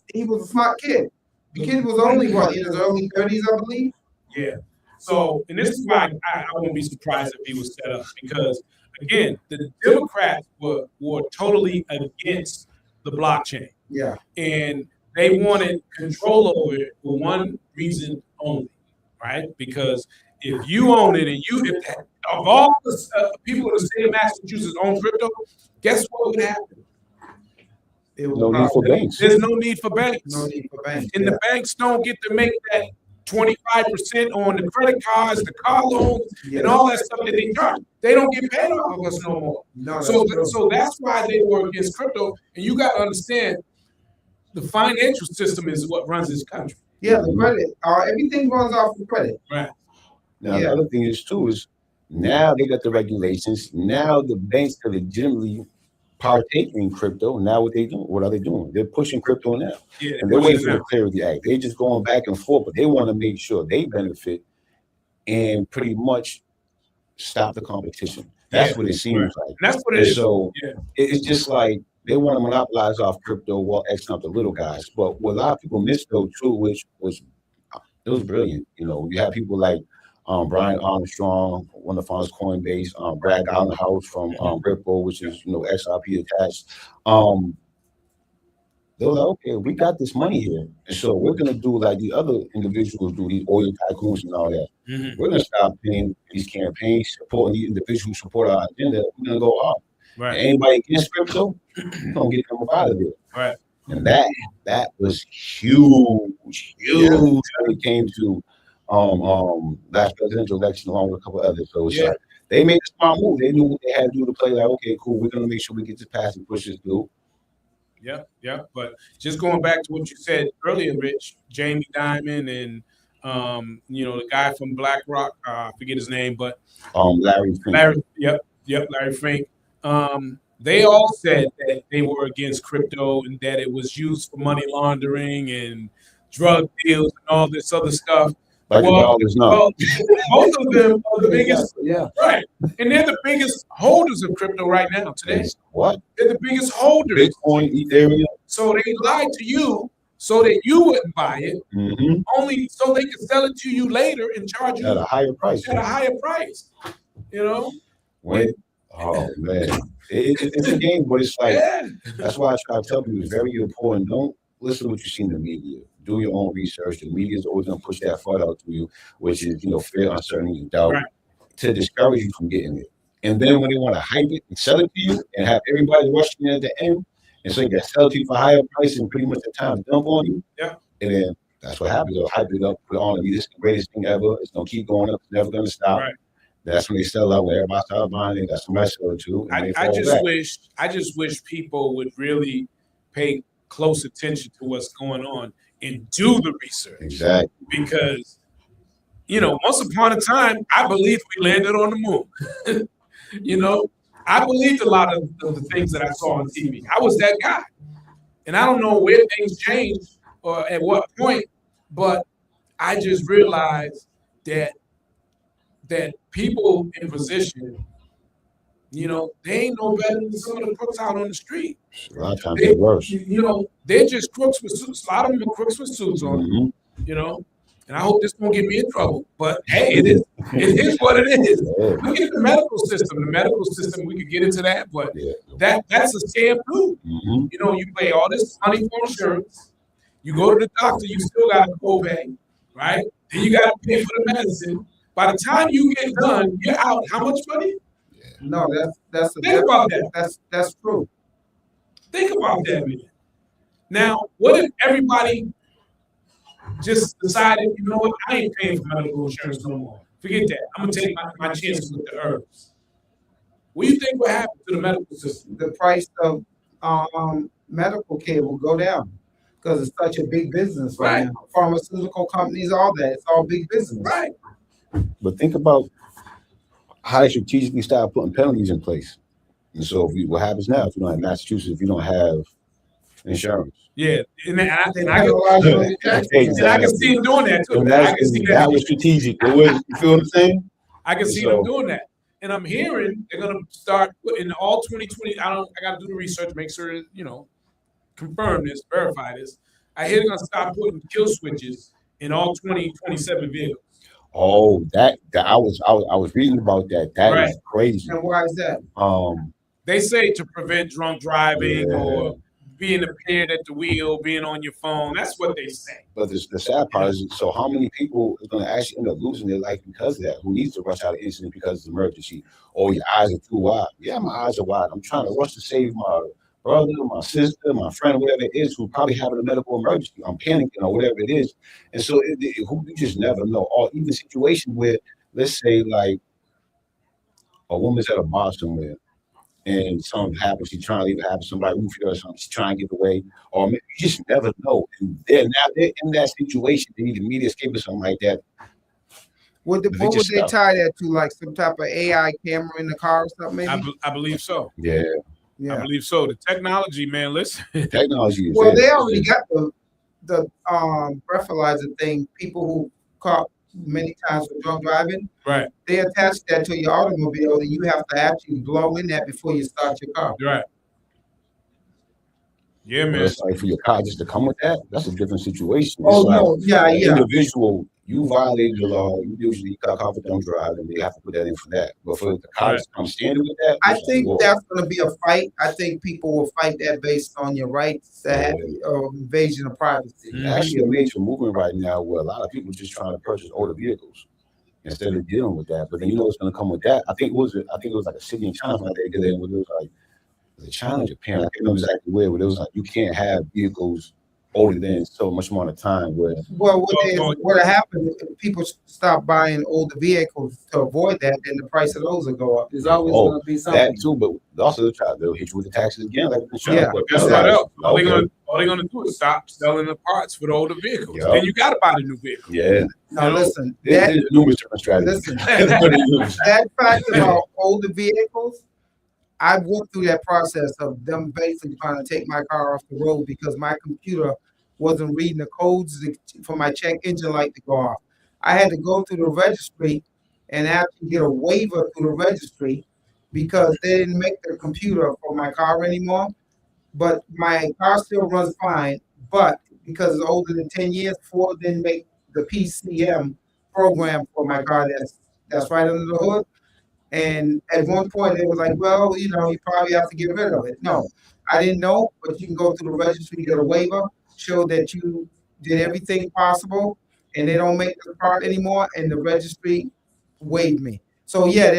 smart kid. The kid was only in his early 30s, I believe. Yeah. So, and this is why I won't be surprised if he was set up, because again, the Democrats were totally against the blockchain. Yeah. And they wanted control over it for one reason only, right? Because if you own it, and if of all the people in the state of Massachusetts own crypto, guess what would happen? No need for banks. There's no need for banks. No need for banks. And the banks don't get to make that 25% on the credit cards, the car loans, and all that stuff that they charge. They don't get paid off of us no more. No, so that's why they were against crypto. And you got to understand, the financial system is what runs this country. Yeah, the credit. Everything runs off the credit. Right. Now, the other thing is, too, is now they got the regulations. Now the banks can legitimately partake in crypto. Now what are they doing? They're pushing crypto now. Yeah, and they're waiting for the Clarity Act. They're just going back and forth, but they want to make sure they benefit and pretty much stop the competition. That's what it seems like. That's what it is. So it's just like they want to monopolize off crypto while Xing out the little guys. But what a lot of people miss, though, too, which was brilliant. You know, you have people like Brian Armstrong, one of the founders of Coinbase, Brad Allenhouse from Ripple, which is, you know, XRP attached. They were like, okay, we got this money here. And so we're going to do like the other individuals do, these oil tycoons and all that. We're going to stop paying these campaigns, supporting these individuals who support our agenda. We're going to go off. Right. And anybody against crypto, we're going to get them out of there. Right. And that was huge when it came to last presidential election along with a couple others. So it's like they made a smart move. They knew what they had to do to play. Like, okay, cool. We're gonna make sure we get this pass and push this through. Yeah. But just going back to what you said earlier, Rich, Jamie Dimon and the guy from BlackRock, I forget his name, but Larry Fink. Larry Fink. They all said that they were against crypto and that it was used for money laundering and drug deals and all this other stuff. Like both of them are the biggest, right? And they're the biggest holders of crypto right now today. What? They're the biggest holders. Bitcoin, Ethereum. So they lied to you so that you wouldn't buy it, only so they could sell it to you later and charge you at a higher price. At a higher price, Oh man, it's a game, but it's like that's why I try to tell people it's very important. Don't listen to what you see in the media. Do your own research. The media is always going to push that thought out to you, which is fear, uncertainty, and doubt, to discourage you from getting it. And then when they want to hype it and sell it to you and have everybody rushing at the end, and so you can sell it to you for a higher price and pretty much the time dump on you. Yeah. And then that's what happens. They'll hype it up, put it on, this is the greatest thing ever. It's going to keep going up. It's never going to stop. Right. That's when they sell out. When everybody starts buying it, that's when I sell it too. I just wish people would really pay close attention to what's going on and do the research. Exactly. Because, once upon a time, I believed we landed on the moon. I believed a lot of the things that I saw on TV. I was that guy. And I don't know where things changed or at what point, but I just realized that people in position, they ain't no better than some of the crooks out on the street. A lot of times they're worse. They're just crooks with suits. A lot of them are crooks with suits on, And I hope this won't get me in trouble. But hey, it is what it is. Look at the medical system. The medical system, we could get into that, but that's a scam too. You pay all this money for insurance. You go to the doctor, you still got to copay, right? Then you got to pay for the medicine. By the time you get done, you're out. How much money? No, that's think about that. That's true. Think about that, man. Now, what if everybody just decided, you know what, I ain't paying for medical insurance no more. Forget that. I'm gonna take my chances with the herbs. What do you think will happen to the medical system? The price of medical care will go down because it's such a big business right now. Pharmaceutical companies, all that, it's all big business. Right. But think about how they strategically start putting penalties in place. And so what happens now if you don't have Massachusetts, if you don't have insurance? Yeah, and I can see them doing that too. That was strategic. You feel what I'm saying? I can see them doing that. And I'm hearing they're gonna start putting all 2020. I gotta do the research, make sure confirm this, verify this. I hear they're gonna start putting kill switches in all 2027 vehicles. Oh, that I was reading about that. That is crazy. And why is that? They say to prevent drunk driving or being impaired at the wheel, being on your phone. That's what they say. But the sad part is, so how many people are going to actually end up losing their life because of that? Who needs to rush out of incident because it's an emergency? Oh, your eyes are too wide. Yeah, my eyes are wide. I'm trying to rush to save my brother, my sister, my friend, whatever it is, who probably having a medical emergency. I'm panicking or whatever it is. And so you just never know. Or even situations where, let's say, like a woman's at a bar somewhere, and something happens, she's trying to leave it happen, somebody roof her or something, she's trying to get away, or maybe you just never know. And they're in that situation, they need immediate escape or something like that. What would they tie that to, like some type of AI camera in the car or something, maybe? I believe so. Yeah. I believe so. The technology, man, listen. Technology is they already got the breathalyzer thing, people who caught many times for drunk driving. Right. They attach that to your automobile and you have to actually blow in that before you start your car. Right. Yeah, man. It's like for your car just to come with that, that's a different situation. Oh, no. Yeah. Individual, you violated the law. You usually got caught for drunk driving. They have to put that in for that. But for the car to come standing with that, I think that's going to be a fight. I think people will fight that based on your rights or invasion of privacy. Mm-hmm. Actually, a major movement right now where a lot of people are just trying to purchase older vehicles instead of dealing with that. But then what's going to come with that? I think it was like a city in China like they did it. It was like China, Japan. I can't remember exactly where, but it was like you can't have vehicles older than so much amount of time where Well, what happened if people stop buying older vehicles to avoid that, then the price of those will go up. There's always going to be something. That too, but also they'll hit you with the taxes again, like insurance. Yeah. But guess what else? All they're gonna do is stop selling the parts for the older vehicles. Yep. Then you gotta buy the new vehicle. Yeah. Now listen, There's numerous different strategies. listen, that fact about older vehicles, I went through that process of them basically trying to take my car off the road because my computer wasn't reading the codes for my check engine light to go off. I had to go to the registry and actually get a waiver through the registry because they didn't make the computer for my car anymore. But my car still runs fine. But because it's older than 10 years, Ford didn't make the PCM program for my car that's right under the hood. And at one point, they was like, well, you probably have to get rid of it. No, I didn't know, but you can go to the registry, get a waiver, show that you did everything possible, and they don't make the part anymore, and the registry waived me. So, yeah,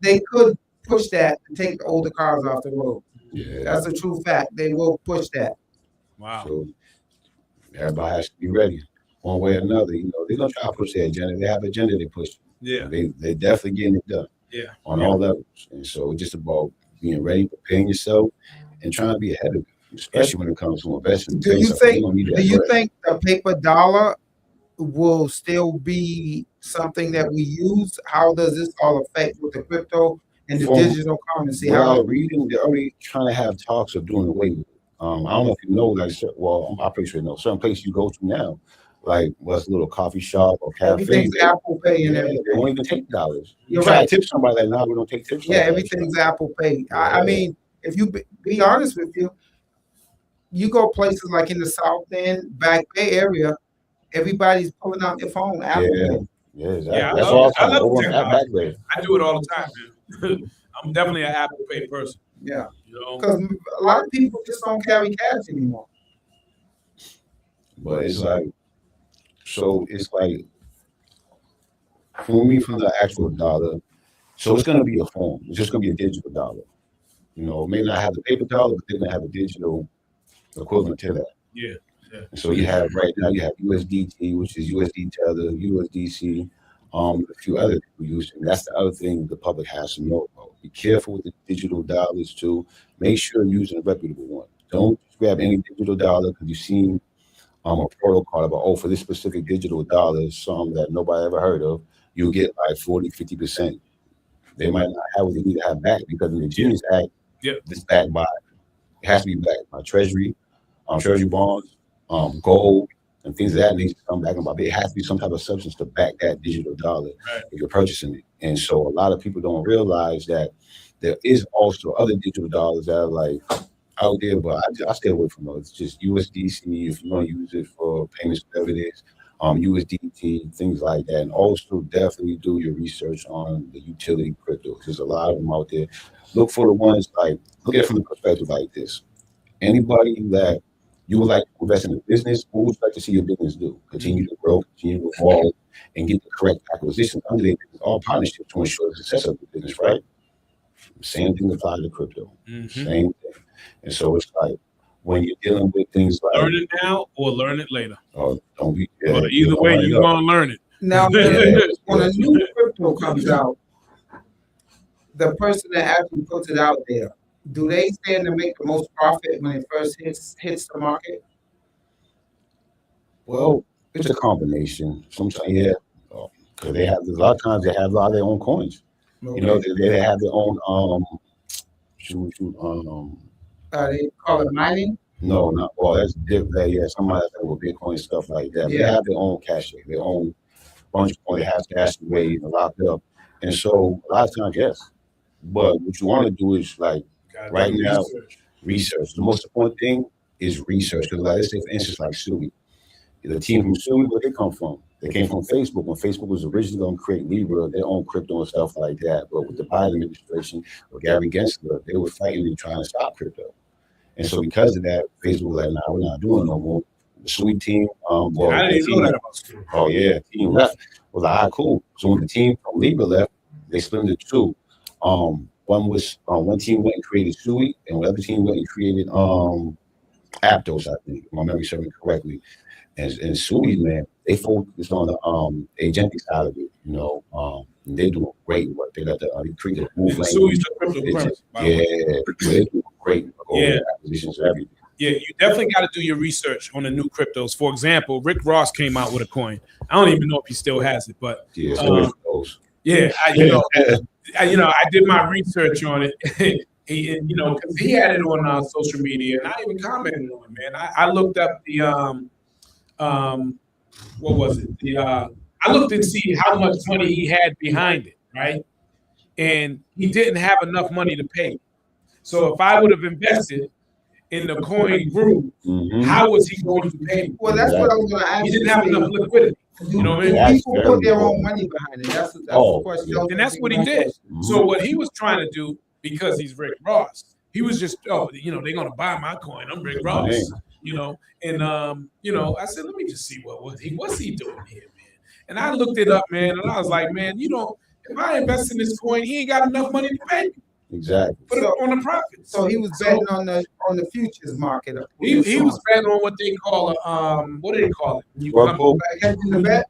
they could push that and take the older cars off the road. Yeah. That's a true fact. They will push that. Wow. So everybody has to be ready one way or another. They're going to try to push their agenda. They have an agenda they push. Yeah. They definitely getting it done. Yeah. On all levels. And so it's just about being ready, preparing yourself, and trying to be ahead of it, especially when it comes to investing. Do you think the paper dollar will still be something that we use? How does this all affect with the crypto and the digital currency? How reading, they're already trying to have talks of doing away with it. I don't know if you know, I'm pretty sure you know, certain places you go to now, like what's a little coffee shop or cafe. Everything's Apple Pay and everything. They won't even take dollars. You're try right. to tip somebody like now we don't take tips. Yeah, everything's Apple Pay. I mean, if you be honest with you, you go places like in the South End, Back Bay area, everybody's pulling out their phone. Apple Pay. Yeah, exactly. Yeah, That's all I love back there. I do it all the time, man. I'm definitely an Apple Pay person. Yeah, because a lot of people just don't carry cash anymore. But it's like for me, from the actual dollar, so it's going to be a form. It's just going to be a digital dollar. It may not have the paper dollar, but they're going to have a digital equivalent to that. Yeah. And so you have USDT, which is USD Tether, USDC, a few other people use it. And that's the other thing the public has to know about. Be careful with the digital dollars too. Make sure you're using a reputable one. Don't grab any digital dollar because you've seen a protocol about, for this specific digital dollar, something that nobody ever heard of, you'll get like 40-50%. They might not have what they need to have back because in the Genius Act, it's backed by, it has to be backed by Treasury bonds, gold, and things of that nature come back about. It has to be some type of substance to back that digital dollar if you're purchasing it. And so a lot of people don't realize that there is also other digital dollars that are like out there, but I stay away from those. It's just USDC if you want to use it for payments, whatever it is. USDT, things like that. And also definitely do your research on the utility crypto. There's a lot of them out there. Look for the ones look at it from the perspective like this. Anybody that you would like to invest in a business, what would you like to see your business do? Continue to grow, continue to evolve, and get the correct acquisition under it. All partnerships to ensure the success of the business, right? Same thing applies to crypto. Same thing. And so it's like when you're dealing with things like learn it now or learn it later. Oh, don't be. But either way, you're gonna learn it. Now, when a new crypto comes out, the person that actually puts it out there, do they stand to make the most profit when it first hits the market? Well, it's a combination. Sometimes, because they have a lot of times they have a lot of their own coins. Okay. They have their own they call it mining. No, not well. That's different. Yeah, somebody else with Bitcoin stuff like that. Yeah. They have their own cash, their own bunch of coins. They have cash away and locked up. And so a lot of times, yes. But what you want to do is right now, research. The most important thing is research. Because let's say, for instance, like Sui. The team from Sui, where they come from? They came from Facebook. When Facebook was originally going to create Libra, their own crypto and stuff like that. But with the Biden administration, or Gary Gensler, they were fighting and trying to stop crypto. And so because of that, Facebook was like, nah, we're not doing no more. The Sui team, I didn't even know that about Sui. Oh, yeah, team left. Was like, all right, cool. So when the team from Libra left, they split into two. One team went and created Sui, and the other team went and created Aptos, I think, if my memory serves me correctly. And Sui, man, they focus on the agentic side of it. They do great work. They got they create the move Sui's language. the cryptocurrency. They do great acquisitions and everything. Yeah, you definitely got to do your research on the new cryptos. For example, Rick Ross came out with a coin. I don't even know if he still has it, but I did my research on it. Because he had it on social media, and I even commented on it, man. I looked up the what was it? I looked and see how much money he had behind it, right? And he didn't have enough money to pay. So if I would have invested in the coin group, how was he going to pay? Well, that's what I was going to ask. He didn't have enough liquidity. You know what I mean? People put their own money behind it. That's the question. And that's what he did. So what he was trying to do, because he's Rick Ross, he was just, they're going to buy my coin. I'm Rick Ross, And I said, let me just see what's he doing here, man. And I looked it up, man, and I was like, man, if I invest in this coin, he ain't got enough money to pay me. Exactly. Put it on the profit. So he was betting on the futures market. He was betting on what they call what do they call it?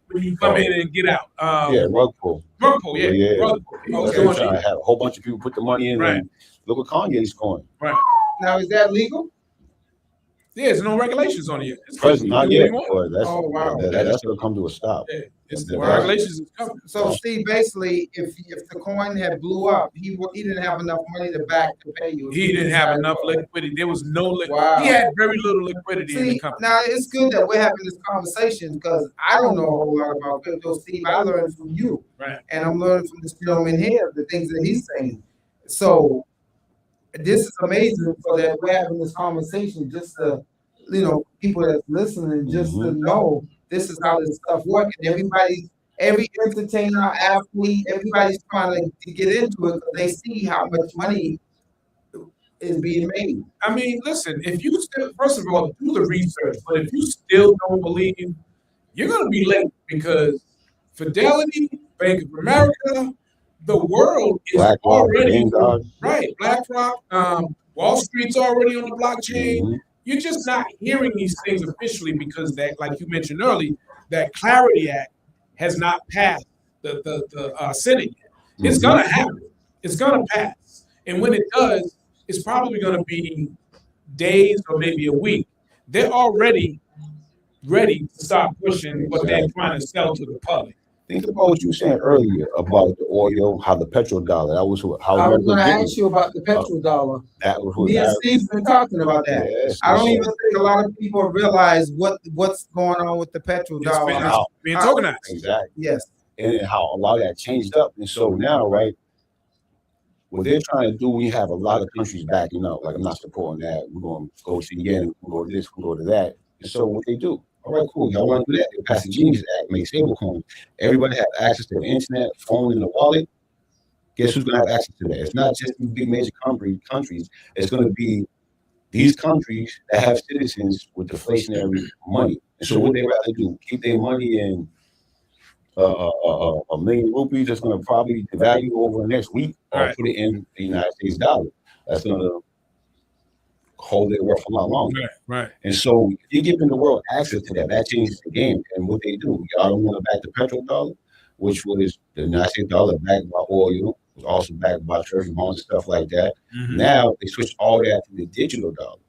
When you come in and get out. Rug pull. Rug pull, yeah. Rug pull. Okay. Trying to have a whole bunch of people put the money in, and look what Kanye's coin. Right. Now, is that legal? Yeah, there's no regulations on it yet. It's not yet. Wow. That's going to come to a stop. Yeah. The regulations is coming. So, Steve, basically, if the coin had blew up, he didn't have enough money to pay you. He didn't have enough liquidity. There was no liquidity. Wow. He had very little liquidity in the company. Now, it's good that we're having this conversation because I don't know a whole lot about crypto, Steve. I learned from you. Right. And I'm learning from this gentleman here, the things that he's saying. So, this is amazing so that we're having this conversation just to, people that's listening, just to know this is how this stuff works. And every entertainer, athlete, everybody's trying to get into it because they see how much money is being made. I mean, listen, if you still, first of all, do the research, but if you still don't believe, you're going to be late because Fidelity, Bank of America, the world is already, right, BlackRock, Wall Street's already on the blockchain. You're just not hearing these things officially because that, like you mentioned earlier, that Clarity Act has not passed the Senate yet. It's going to happen. It's going to pass. And when it does, it's probably going to be days or maybe a week. They're already ready to start pushing what they're trying to sell to the public. Think about what you were saying earlier about the oil, how the petrodollar. That was how I was going to ask you about the petrodollar. That was what me and Steve's been talking about that. Yes, I don't even think a lot of people realize what's going on with the petrodollar. It's being tokenized. Exactly. Yes. And how a lot of that changed up. And so now, right, what they're trying to do, we have a lot of countries backing up. Like, I'm not supporting that. We're going to go to the yen, we're going to go to this, we're going to go to that. And so what they do, all right, cool. Y'all want to do that? They pass the Genius Act, make stablecoin. Everybody have access to the internet, phone, and the wallet. Guess who's going to have access to that? It's not just these big major countries. It's going to be these countries that have citizens with deflationary money. And so what they rather do, keep their money in a million rupees that's going to probably devalue over the next week, or put it in the United States dollar. That's going to hold their worth a lot longer. Right. And so you're giving the world access to that. That changes the game. And what they do, y'all don't want to back the petrodollar, which was the United States dollar backed by oil, was also backed by treasury bonds and stuff like that. Now they switch all that to the digital dollar.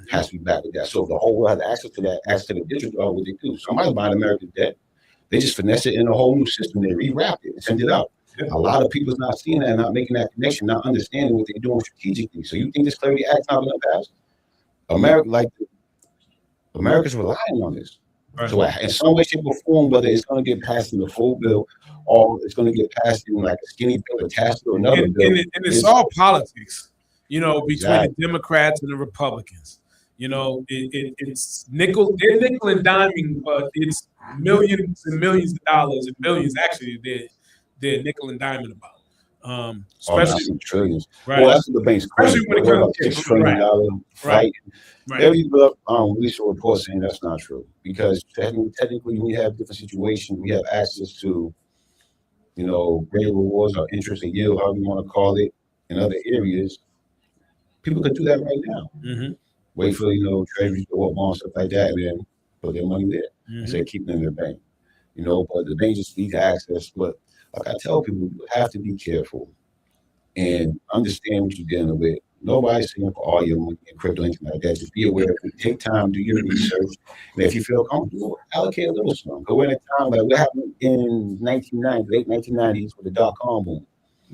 Has to be backed with that. So the whole world has access to that, access to the digital dollar. What they do, somebody's buying American debt. They just finesse it in a whole new system. They rewrap it and send it out. A lot of people's not seeing that, not making that connection, not understanding what they're doing strategically. So you think this Clarity Act's not going to pass? America's relying on this. Right. So in some way, shape, or form, whether it's going to get passed in the full bill or it's going to get passed in like a skinny bill attached to another bill. And it's all politics, between the Democrats and the Republicans. It's nickel. They're nickel and diming, but it's millions and millions of dollars and billions. Actually, they're nickel and diming about. Especially trillions. Right. Well, that's what the bank's especially when it comes to $6 trillion fight. Right. Every release a report saying that's not true because technically we have different situations. We have access to, greater rewards or interest and yield, however you want to call it, in other areas. People could do that right now. wait for treasuries to go up on stuff like that, and then put their money there instead of keeping it in their bank. But the bank just need to access. But like I tell people, you have to be careful and understand what you're dealing with. Nobody's saying for all your money in crypto, anything like that. Just be aware of it. Take time, do your research. And if you feel comfortable, allocate a little some. Go in a time like what happened in 1990, late 1990s with the dot-com boom.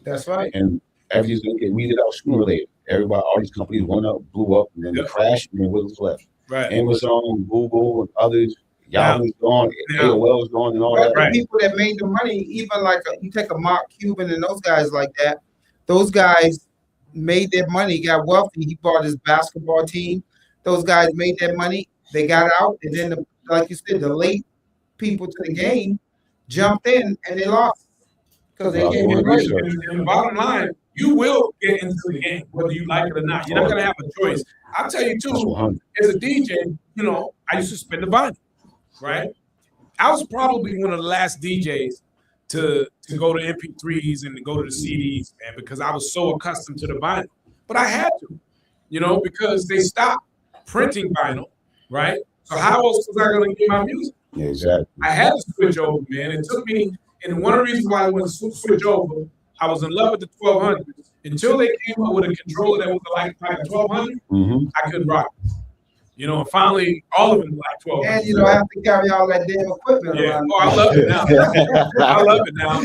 That's right. And everything's going to get weeded out sooner or later. Everybody, all these companies went up, blew up, and then they crashed, and then what was left? Right. Amazon, Google, and others. Yahoo's gone, AOL's gone, and all that. The people that made the money, even like you take a Mark Cuban and those guys like that, those guys made their money, got wealthy. He bought his basketball team. Those guys made their money. They got out, and then, like you said, the late people to the game jumped in and they lost because they came in late. And the bottom line, you will get into the game whether you like it or not. You're not going to have a choice. I'll tell you too. As a DJ, I used to spin the vinyl. Right, I was probably one of the last DJs to go to MP3s and to go to the CDs, man, because I was so accustomed to the vinyl. But I had to, because they stopped printing vinyl, right? So how else was I going to get my music? Yeah, exactly. I had to switch over, man. It took me, and one of the reasons why I went to switch over, I was in love with the 1200s. Until they came up with a controller that was like a 1200, I couldn't rock it. And finally, all of them were like 12. And you don't have to carry all that damn equipment around. Oh, I love it now. I love it now.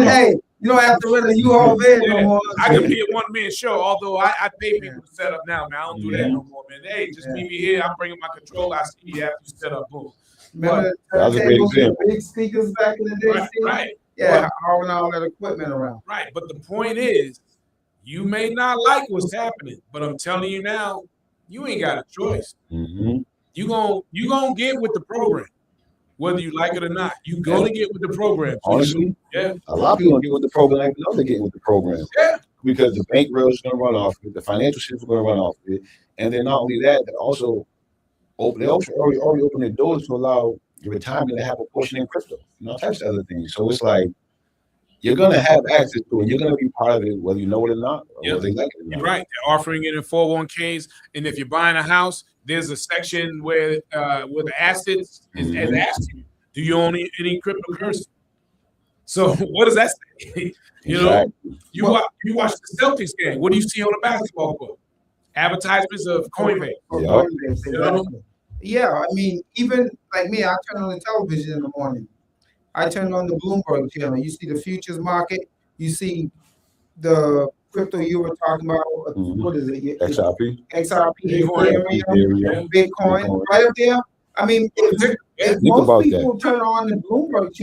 Hey, you don't have to rent a U-Haul van no more. I can be a one-man show, although I pay people to set up now, man. I don't do that no more, man. Hey, just meet me here. I'm bringing my controller. I see you after you set up. Boom. Remember that was a great example. Big speakers back in the day? Right. Yeah, hauling all that equipment around. Right, but the point is, you may not like what's happening, but I'm telling you now, you ain't got a choice. You gonna get with the program, whether you like it or not. You gonna get with the program. Honestly, a lot of people get with the program. I know they're getting with the program. Yeah, because the bank rails is going to run off it, the financial system is going to run off it, and then not only that, they also already open their doors to allow your retirement to have a portion in crypto, types of other things. So it's like you're going to have access to it. You're going to be part of it, whether you know it or not, or whether they like it or not. You're right. They're offering it in 401ks, and if you're buying a house, there's a section where the assets is asking, do you own any cryptocurrency? So what does that say? You watch the Celtics game. What do you see on the basketball court? Advertisements of Coinbase. Yeah, I mean, even like me, I turn on the television in the morning. I turn on the Bloomberg channel. You see the futures market. You see the crypto you were talking about. What is it? XRP, Bitcoin, right up there. I mean, if most people turn on the Bloomberg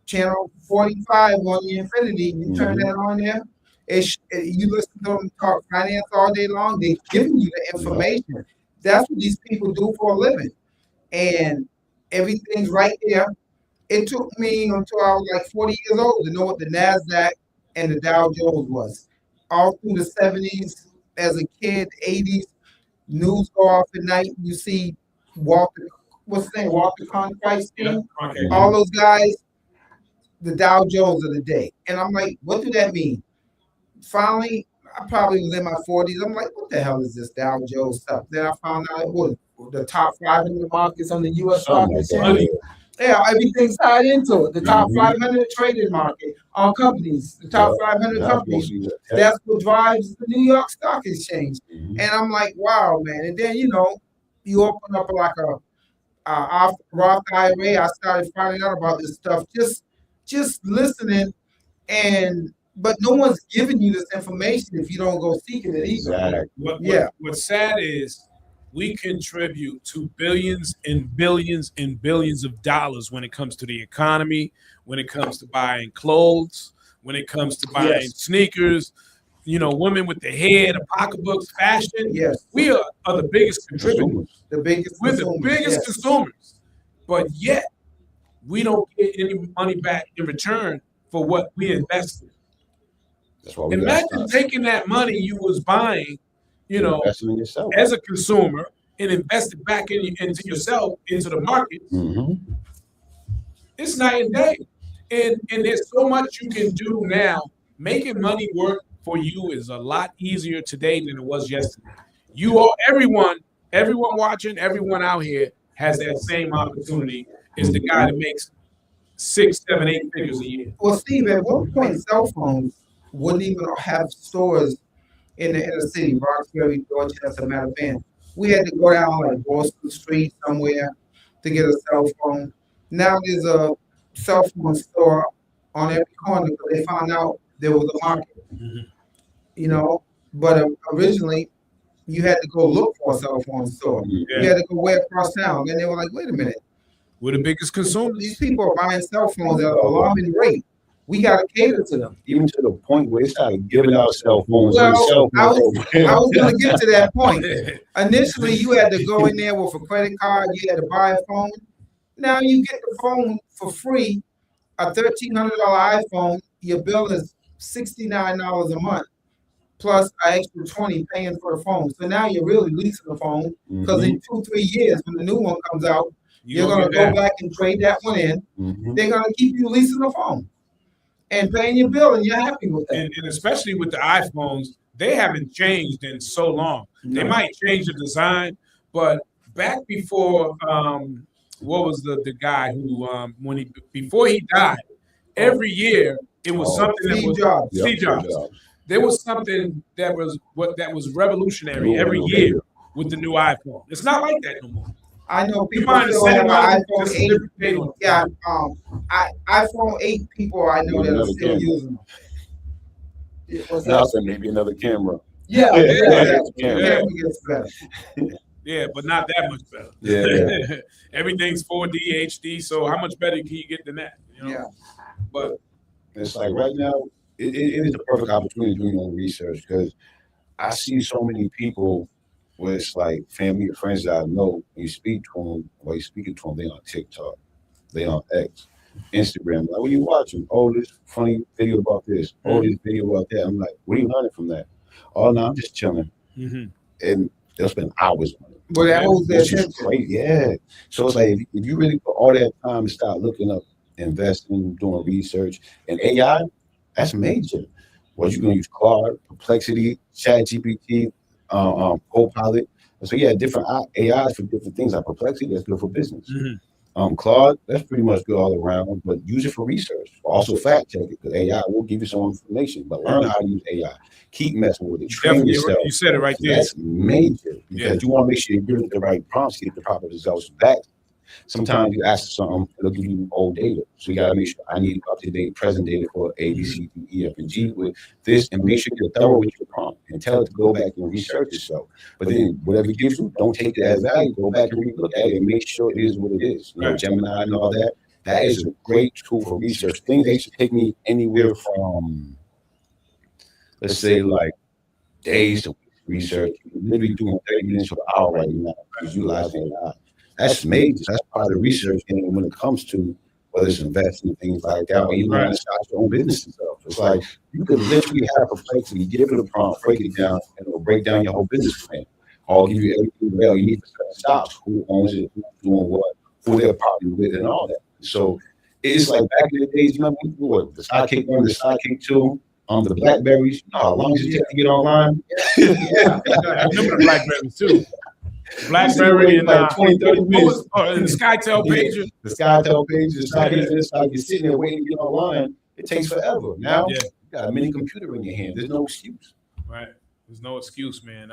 channel 45 on the Infinity, you turn that on there. You listen to them talk finance all day long. They're giving you the information. That's what these people do for a living, and everything's right there. It took me until I was like 40 years old to know what the NASDAQ and the Dow Jones was. All through the 70s, as a kid, 80s, news go off at night. You see Walter Cronkite, all those guys, the Dow Jones of the day. And I'm like, what do that mean? Finally, I probably was in my 40s. I'm like, what the hell is this Dow Jones stuff? Then I found out it was the top 500 markets on the U.S. stock exchange. Yeah, everything's tied into it. The top 500 trading market on companies, the top 500 companies. That's what drives the New York Stock Exchange. And I'm like, wow, man. And then, you open up like a Roth IRA. I started finding out about this stuff, just listening, but no one's giving you this information if you don't go seeking it either. Exactly. What's sad is we contribute to billions and billions and billions of dollars when it comes to the economy, when it comes to buying clothes, when it comes to buying sneakers, women with the hair, the pocketbooks, fashion. Yes. We are the biggest contributors. The biggest consumers. But yet, we don't get any money back in return for what we invested. That's why imagine taking that money you was buying, investing in yourself as a consumer, and invest it back into yourself, into the market. It's night and day. And there's so much you can do now. Making money work for you is a lot easier today than it was yesterday. You all, everyone watching, everyone out here has that same opportunity as the guy that makes 6, 7, 8 figures a year. Well, Steve, at one point, cell phones wouldn't even have stores in the inner city, Roxbury, Dorchester, matter of fact. We had to go down like Boston Street somewhere to get a cell phone. Now there's a cell phone store on every corner because they found out there was a market, you know. But originally, you had to go look for a cell phone store. Yeah. You had to go way across town. Then they were like, wait a minute. We're the biggest consumers. These people are buying cell phones at an alarming rate. We got to cater to them. Even to the point where they started giving out cell phones. Well, I was going to get to that point. Initially, you had to go in there with a credit card. You had to buy a phone. Now you get the phone for free, a $1,300 iPhone. Your bill is $69 a month, plus an extra $20 paying for the phone. So now you're really leasing the phone because in 2-3 years, when the new one comes out, you're going to go back and trade that one in. They're going to keep you leasing the phone and paying your bill, and you're happy with that. And especially with the iPhones, they haven't changed in so long. They might change the design, but back before, what was the guy who before he died, every year it was something that was Steve Jobs. There was something that was revolutionary every year with the new iPhone. It's not like that no more. I know people still have an iPhone 8. Yeah, iPhone 8 people I know that are still using them. Now maybe another camera. Yeah. Camera gets better. Yeah, but not that much better. Yeah. Everything's 4D, HD. So how much better can you get than that? You know? Yeah. But it's like right now, it is a perfect opportunity to do your own research because I see so many people where it's like family or friends that I know, you speak to them, while you speaking to them, they on TikTok, they on X, Instagram. Like, what are you watching? Oh, this funny video about this. Oh, this video about that. I'm like, what are you learning from that? Oh, no, I'm just chilling. And they'll spend hours on it. But that holds their attention. Yeah. So it's like, if you really put all that time and start looking up, investing, doing research, and AI, that's major. What you going to use? Claude, Perplexity, ChatGPT, Copilot. So yeah, different AIs for different things. Like Perplexity, that's good for business. Claude, that's pretty much good all around, but use it for research. Also fact check it, because AI will give you some information, but learn how to use AI. Keep messing with it. Train yourself. You said it right there. That's major because you want to make sure you're giving the right prompts to get the proper results back. Sometimes you ask for something, it'll give you old data. So you got to make sure I need up-to-date present data for A, B, C, D, E, F, and G with this, and make sure you're thorough with your prompt and tell it to go back and research yourself. But then whatever it gives you, don't take it as value. Go back and look at it and make sure it is what it is. You know, Gemini and all that. That is a great tool for research. Things that should take me anywhere from, let's say, like days to research. Literally doing 30 minutes to an hour right now because utilizing AI. That's major. That's part of the research game when it comes to whether it's investing and things like that, or you learn to start your own business and stuff. It's like you could literally have a Perplexity, give it a prompt, break it down, and it'll break down your whole business plan. I'll give you everything well. You need to set stocks, who owns it, who's doing what, who they're partnering with, and all that. So it's like back in the days, you remember what the Sidekick 1, the Sidekick 2, the Blackberries. You know how long does it take to get online? Yeah, I remember the Blackberries too. BlackBerry and like 20, 30 minutes. And the SkyTel pager. The SkyTel pager, it's like you're sitting there waiting to get online. It takes forever. Now you got a mini computer in your hand. There's no excuse. Right. There's no excuse, man.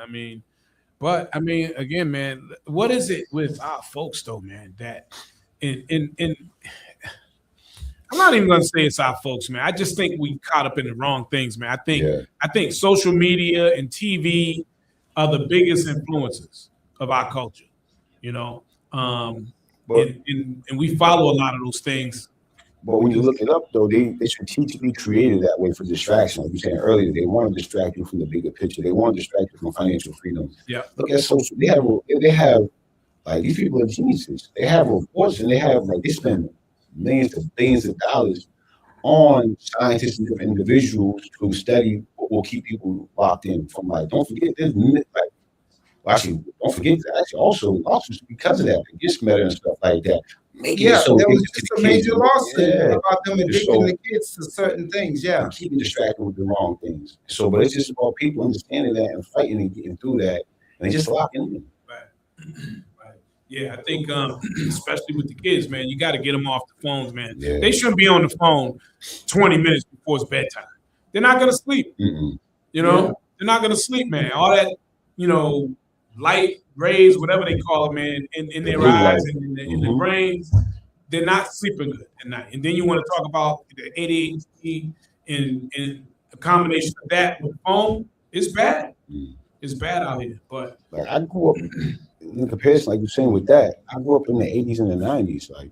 But again, man, what is it with our folks though, man, that in I'm not even gonna say it's our folks, man. I just think we caught up in the wrong things, man. I think social media and TV are the biggest influences of our culture, you know, and we follow a lot of those things. But when you look it up, though, they strategically created that way for distraction. Like you said earlier, they want to distract you from the bigger picture. They want to distract you from financial freedom. Yeah. Look at social. They have like these people are geniuses. They have reports and they spend millions to billions of dollars on scientists and different individuals to study what will keep people locked in. From like, don't forget, there's like. Actually, don't forget that. Actually, also because of that, the gift matter and stuff like that. There was just a major lawsuit about them addicting the kids to certain things. Yeah, keeping distracted with the wrong things. So, but it's just about people understanding that and fighting and getting through that. and they just lock in. Right. Yeah, I think especially with the kids, man, you got to get them off the phones, man. Yeah. They shouldn't be on the phone 20 minutes before it's bedtime. They're not gonna sleep. Mm-mm. You know, they're not gonna sleep, man. All that, light rays, whatever they call it, man, in their eyes and in their brains, they're not sleeping good at night. And then you want to talk about the ADHD and a combination of that with the phone. It's bad. It's bad out here. But like I grew up in comparison, like you're saying with that, I grew up in the 80s and the 90s. Like,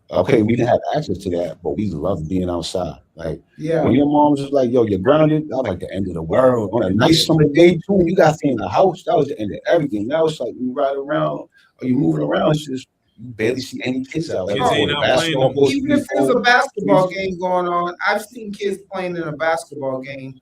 okay, we didn't have access to that, but we loved being outside. Like, when your mom was just like, yo, you're grounded, that was like the end of the world. On a nice summer day, too, you got to stay in the house. That was the end of everything. Now it's like you ride around or you moving around, it's just you barely see any kids out. Kids ain't out playing. Even if there's a basketball game going on, I've seen kids playing in a basketball game.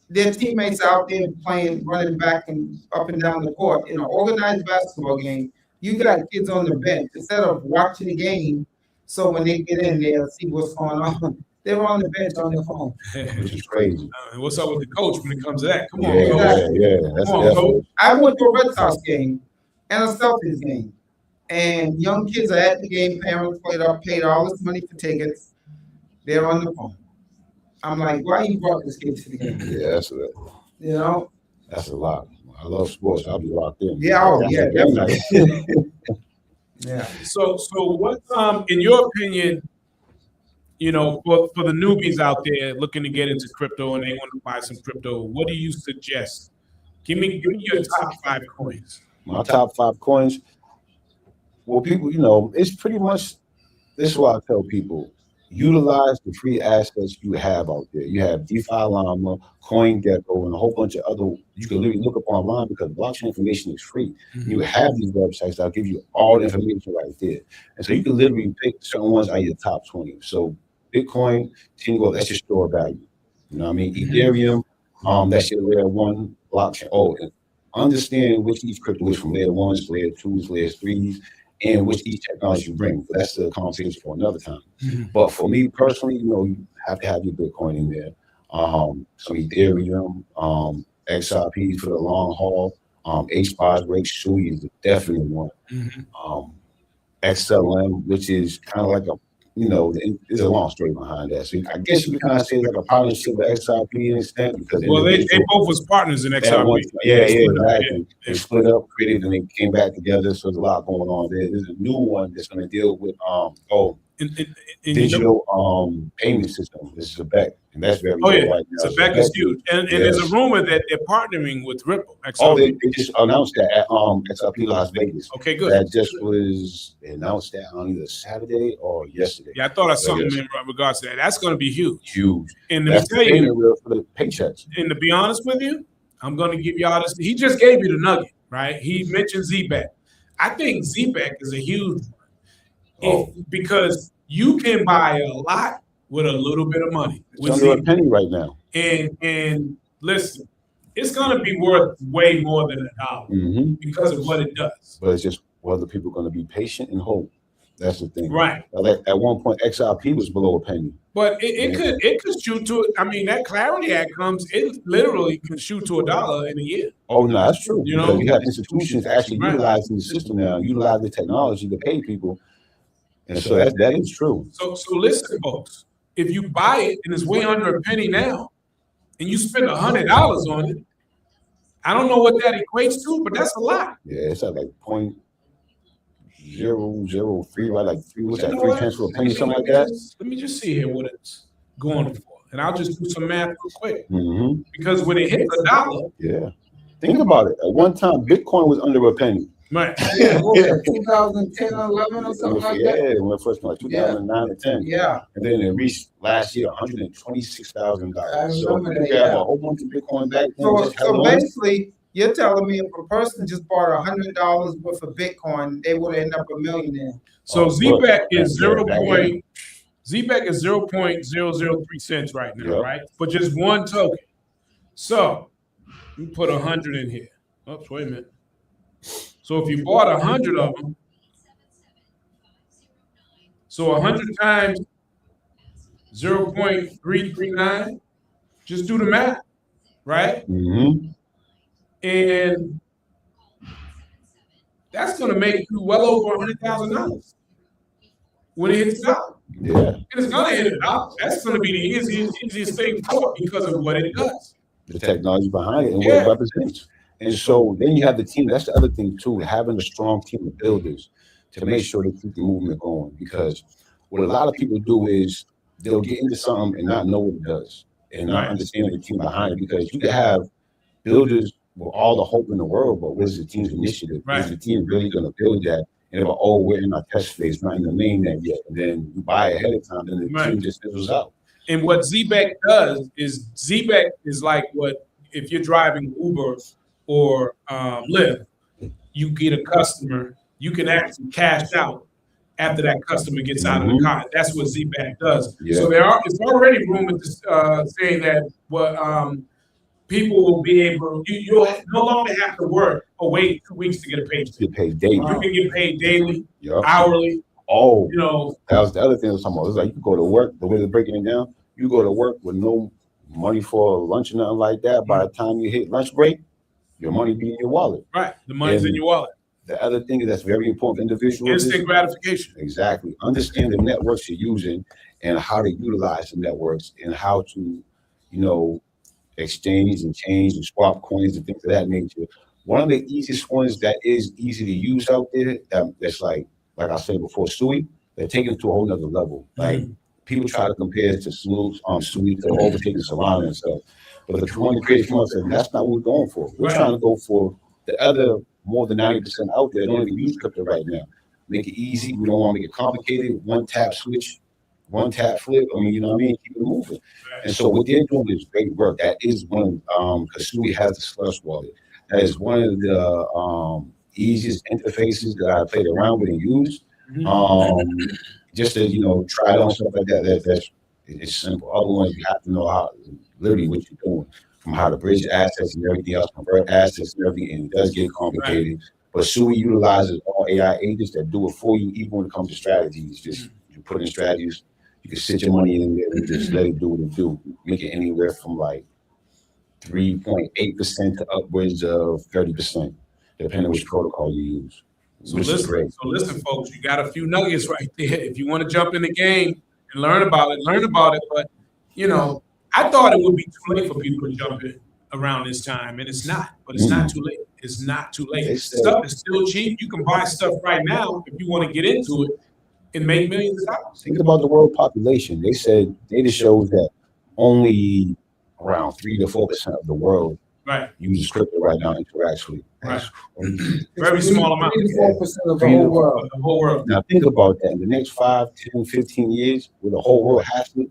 Their teammates out there playing, running back and up and down the court. In an organized basketball game, you got kids on the bench instead of watching the game. So when they get in, they'll see what's going on. They're on the bench on their phone. Which is crazy. What's up with the coach when it comes to that? Come on, coach. Come on, coach. I went to a Red Sox game and a Celtics game, and young kids are at the game. Parents paid all this money for tickets. They're on the phone. I'm like, why you brought this kid to the game? Yeah, that's it. That's a lot. I love sports. I'll be locked in. Yeah, definitely. So what in your opinion, for the newbies out there looking to get into crypto and they want to buy some crypto, what do you suggest? Give me your top 5 coins. My top 5 coins. Well, people, it's pretty much this is what I tell people. Utilize the free assets you have out there. You have DeFi Llama, CoinGecko, and a whole bunch of other. You can literally look up online because blockchain information is free. Mm-hmm. You have these websites that'll give you all the information right there. And so you can literally pick certain ones out of your top 20. So Bitcoin, Tingo, that's your store value. You know what I mean? Ethereum, that's your layer 1 blockchain. And understand which each crypto is from layer 1s, layer 2s, layer 3s. And which each technology you bring. But that's the conversation for another time. Mm-hmm. But for me personally, you have to have your Bitcoin in there. Some Ethereum, XRP for the long haul. HBOS rate Sui is definitely one. Mm-hmm. XLM, which is kind of like there's a long story behind that. So I guess you can kind of say like a partnership with XRP in an extent because they both was partners in XRP. Exactly. They split up, created, and they came back together. So there's a lot going on there. There's a new one that's going to deal with digital payment system. This is a BEC, and that's very good right now. So BEC is huge, and there's a rumor that they're partnering with Ripple. XRP. They just announced that at XRP Las Vegas. Okay, good. That just was announced that on either Saturday or yesterday. Yeah, I thought I saw something in regards to that. That's going to be huge. Huge. And let me tell you, for the paychecks. And to be honest with you, I'm going to give y'all this. He just gave you the nugget, right? He mentioned ZBEC. I think ZBEC is a huge one because you can buy a lot with a little bit of money. It's under a penny right now. And listen, it's going to be worth way more than $1 because of what it does. But it's just whether people are going to be patient and hope. That's the thing. Right. At one point, XRP was below a penny. But it could shoot to it. I mean, that Clarity Act comes, it literally can shoot to $1 in a year. Oh, no, that's true. You have institutions actually utilizing the system now, utilize the technology to pay people. And so that is true. So listen, folks. If you buy it and it's way under a penny now, and you spend $100 on it, I don't know what that equates to, but that's a lot. Yeah, it's at like 0.003, right? Like 3 cents for a penny, something like that. Let me just see here what it's going for, and I'll just do some math real quick. Mm-hmm. Because when it hits $1, think about it. At one time, Bitcoin was under a penny. Right. Yeah, 2010 or 11 or something like that. Yeah, when it first came, like 2009 or 10. Yeah. And then it reached last year $126,000. I remember so that. You have a whole bunch of Bitcoin back then. So basically, you're telling me if a person just bought $100 worth of Bitcoin, they would end up a millionaire. So ZBEC is 0.003 cents right now, right? For just one token. So you put 100 in here. Oops, wait a minute. So if you bought 100 of them, so 100 times 0.339, just do the math, right? Mm-hmm. and that's going to make you well over $100,000 when it hits $1. Yeah. And it's going to hit $1. That's going to be the easiest thing for it because of what it does. The technology behind it and what it represents. And so then you have the team. That's the other thing too, having a strong team of builders to make sure they keep the movement going. Because what a lot of people do is they'll get into something and not know what it does and not understand the team behind it. Because you can have builders with all the hope in the world, but where's the team's initiative? Is the team really going to build that? And they're like, oh, we're in our test phase, not in the main net yet. And then you buy ahead of time, and the team just fizzles out. And what Z-Back does is Z-Back is like what if you're driving Uber or Lyft, you get a customer, you can actually cash out after that customer gets out of the car. That's what Z-Back does. Yeah. So it's already rumors saying that people will be able, you'll no longer have to work or wait 2 weeks to get a paycheck. Get paid daily. You can get paid daily, hourly. Oh, that was the other thing I was talking about. It's like you go to work, the way they're breaking it down, you go to work with no money for lunch or nothing like that. By the time you hit lunch break, your money be in your wallet. Right. The money's in your wallet. The other thing that's very important for individuals instant gratification. Exactly. Understand the networks you're using and how to utilize the networks and how to, exchange and change and swap coins and things of that nature. One of the easiest ones that is easy to use out there, that's like I said before, Sui, they're taking it to a whole nother level. Like people try to compare it to Sui to overtaking Solana and stuff. But the one creative one said, that's not what we're going for. We're trying to go for the other more than 90% out there don't even use crypto right now. Make it easy. We don't want to make it complicated. One tap switch, one tap flip. I mean, you know what I mean? Keep it moving. And so what they're doing is great work. That is one of Kasui has the Slush wallet. That is one of the easiest interfaces that I played around with and used. Just to try it on stuff like that. It's simple. Other ones you have to know how literally what you're doing, from how to bridge assets and everything else, convert assets and everything, and it does get complicated. But Sui utilizes all AI agents that do it for you, even when it comes to strategies. Just you put in strategies, you can sit your money in there and just let it do what it do. Make it anywhere from like 3.8% to upwards of 30%, depending on which protocol you use. So listen, folks, you got a few nuggets right there. If you want to jump in the game and learn about it. But I thought it would be too late for people to jump in around this time, and it's not. But it's not too late. It's not too late. Stuff is still cheap. You can buy stuff right now if you want to get into it and make millions of dollars. Think about the world population. They said data shows that only around 3 to 4% of the world uses crypto right now interacts. Very small amount. 4% of the whole world. The whole world. Now think about that. In the next 5, 10, 15 years, where the whole world has to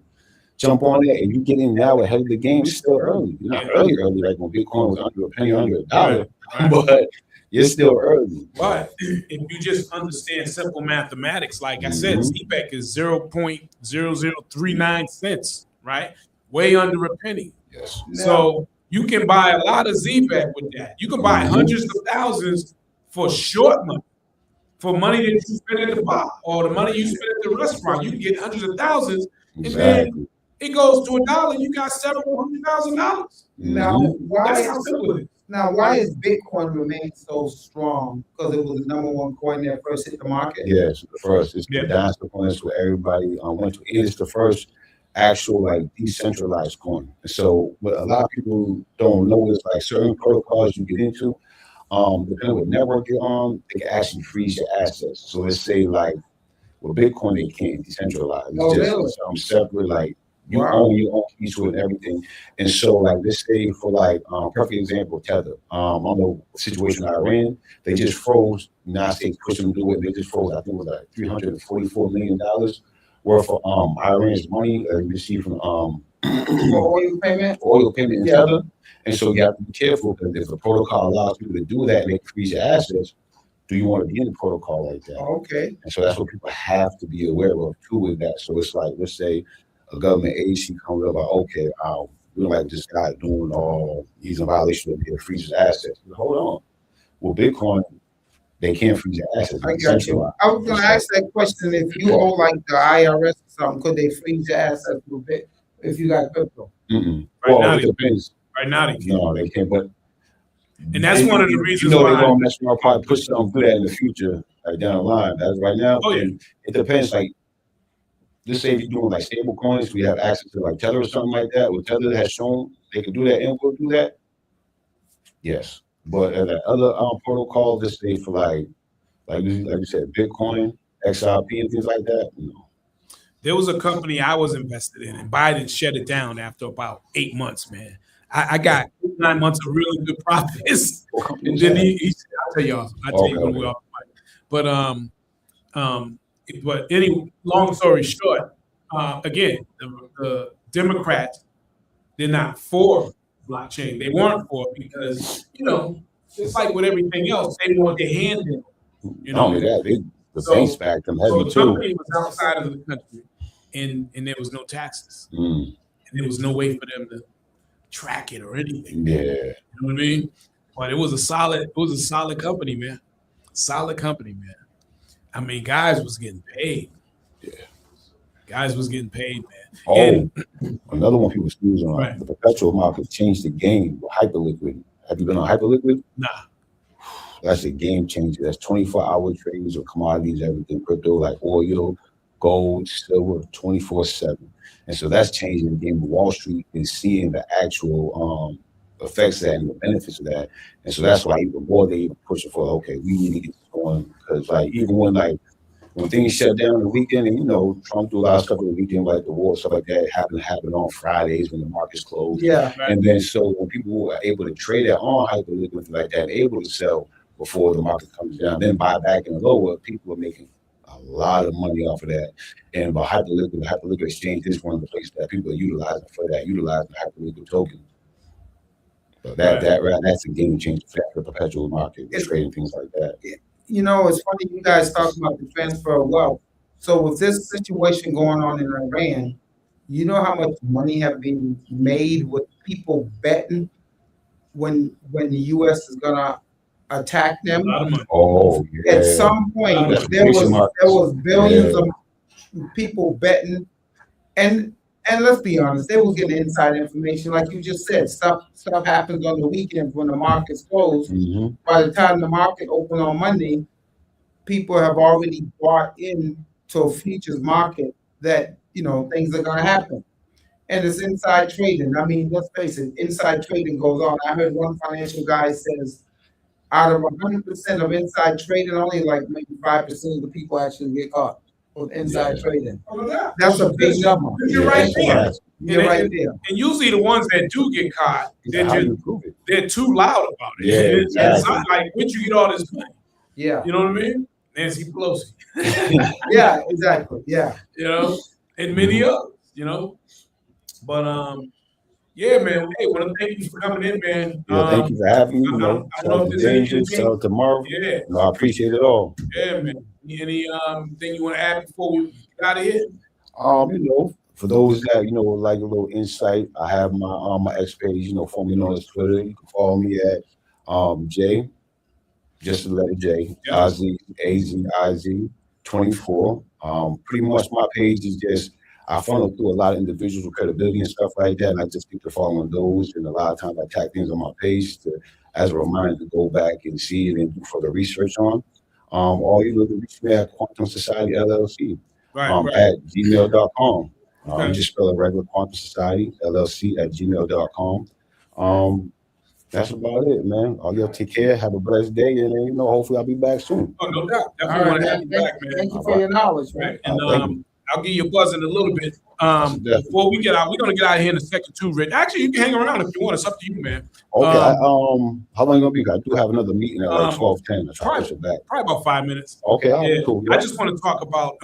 jump on it, and you get in now ahead of the game, it's still early. You're not early like when Bitcoin was under a penny, under $1, but you're still early. But if you just understand simple mathematics, like I said, Z-Back is 0.0039 cents, right? Way under a penny. Yes. So you can buy a lot of Z-Back with that. You can buy hundreds of thousands for short money, for money that you spend at the bar or the money you spend at the restaurant. You can get hundreds of thousands, and then it goes to $1. You got several $100,000. Now, why is Bitcoin remain so strong? Because it was the #1 coin that first hit the market. Yes, the first. It's the dinosaur coins where everybody went to. It is the first actual decentralized coin. And so what a lot of people don't know is certain protocols you get into, depending on what network you're on, they can actually freeze your assets. So let's say with Bitcoin, they can't decentralize. It's just something separate, you own your own keys to it and everything. And so let's say for perfect example, Tether. On the situation in Iran, they just froze. The United States pushed them to do it. They just froze, I think it was $344 million worth of Iran's money received from oil payment in Tether. And so you have to be careful, because if the protocol allows people to do that and they freeze your assets, do you want to be in the protocol like that? Okay. And so that's what people have to be aware of too with that. So it's let's say a government agency comes up we don't like this guy doing he's in violation of the freeze his assets. But hold on. With Bitcoin, they can't freeze your assets. I got you. I was going to ask that question. If you owe the IRS or something, could they freeze your assets a bit if you got crypto? Right now, it depends. Right now, they can't. No, they can't. But And that's one of the reasons they're why gonna mess around, probably push something through that in the future, like down the line. As right now, and it depends. Like, let's say if you're doing like stable coins, we have access to like Tether or something like that. What Tether has shown they can do that and will do that. Yes, but at that other protocol, just say for like you said, Bitcoin, XRP, and things like that. There was a company I was invested in, and Biden shut it down after about 8 months, man. I got 9 months of really good profits. And then he said, I'll tell you when we're off the mic. But any long story short, again, the Democrats, they're not for blockchain. They weren't for it because, just like with everything else, they want their hand in. The banks backed them heavy the too. company was outside of the country, and there was no taxes, and there was no way for them to track it or anything. Yeah, you know what I mean. But it was a solid company, man. Solid company, man. I mean, guys was getting paid. Yeah, guys was getting paid, man. Another one people snooze on. Right. The perpetual market changed the game with Hyperliquid. Have you been on Hyperliquid? Nah. That's a game changer. That's 24-hour trades of commodities, everything, crypto, like oil, gold, silver, 24/7. And so that's changing the game. Wall Street is seeing the actual effects of that and the benefits of that. And so that's why even more they even pushing for, okay, we need to get this going. Because like even when things shut down on the weekend, and Trump do a lot of stuff on the weekend, like the war, stuff like that, happened on Fridays when the market's closed. Yeah. Right. And then so when people are able to trade that on Hyperliquid like that, able to sell before the market comes down, then buy back in the lower, people are making a lot of money off of that. And by the Hyperliquid exchange is one of the places that people are utilizing for that, utilizing the Hyperliquid token. So that's a game changer for the perpetual market, trading things like that. It's funny you guys talking about the transfer of wealth. So with this situation going on in Iran, you know how much money have been made with people betting when the U.S. is gonna attack them? Oh, yeah. At some point, there was billions of people betting, and let's be honest, they will get inside information, like you just said. Stuff happens on the weekends when the market's closed. Mm-hmm. By the time the market open on Monday, people have already bought in to a futures market that things are going to happen, and it's inside trading. I mean, let's face it, inside trading goes on. I heard one financial guy says, out of 100% of inside trading, only like maybe 5% of the people actually get caught with inside trading. That's a big number. You're right there. You're right there. And usually the ones that do get caught, they're too loud about it. Yeah, exactly. It's not like, where'd you get all this money? Yeah. You know what I mean? Nancy Pelosi. Yeah, exactly. Yeah. And many others, But yeah, man. Hey, want to thank you for coming in, man. Yeah, thank you for having me. I don't know if there's anything. Sell tomorrow. Yeah. I appreciate it all. Yeah, man. Any thing you want to add before we get out of here? For those that like a little insight, I have my X page. Follow me on Twitter. You can follow me at J, just the letter J, AZIZ 24. Pretty much my page is just, I funnel through a lot of individuals with credibility and stuff like that, and I just keep following those. And a lot of times I tag things on my page as a reminder to go back and see it and do further research on. Or you can reach me at Quantum Society LLC at gmail.com. Just spell it regular Quantum Society LLC at gmail.com. That's about it, man. All y'all take care. Have a blessed day, and hopefully I'll be back soon. Oh, no doubt. Definitely want to have you back, man. Thank you for your knowledge, man. And I'll give you a buzz in a little bit. Before we get out, we're gonna get out of here in a second too, Rich. Actually, you can hang around if you want. It's up to you, man. Okay. How long gonna be? I do have another meeting at like 12:10. Probably about 5 minutes. Okay, yeah. Cool. Yeah. I just want to talk about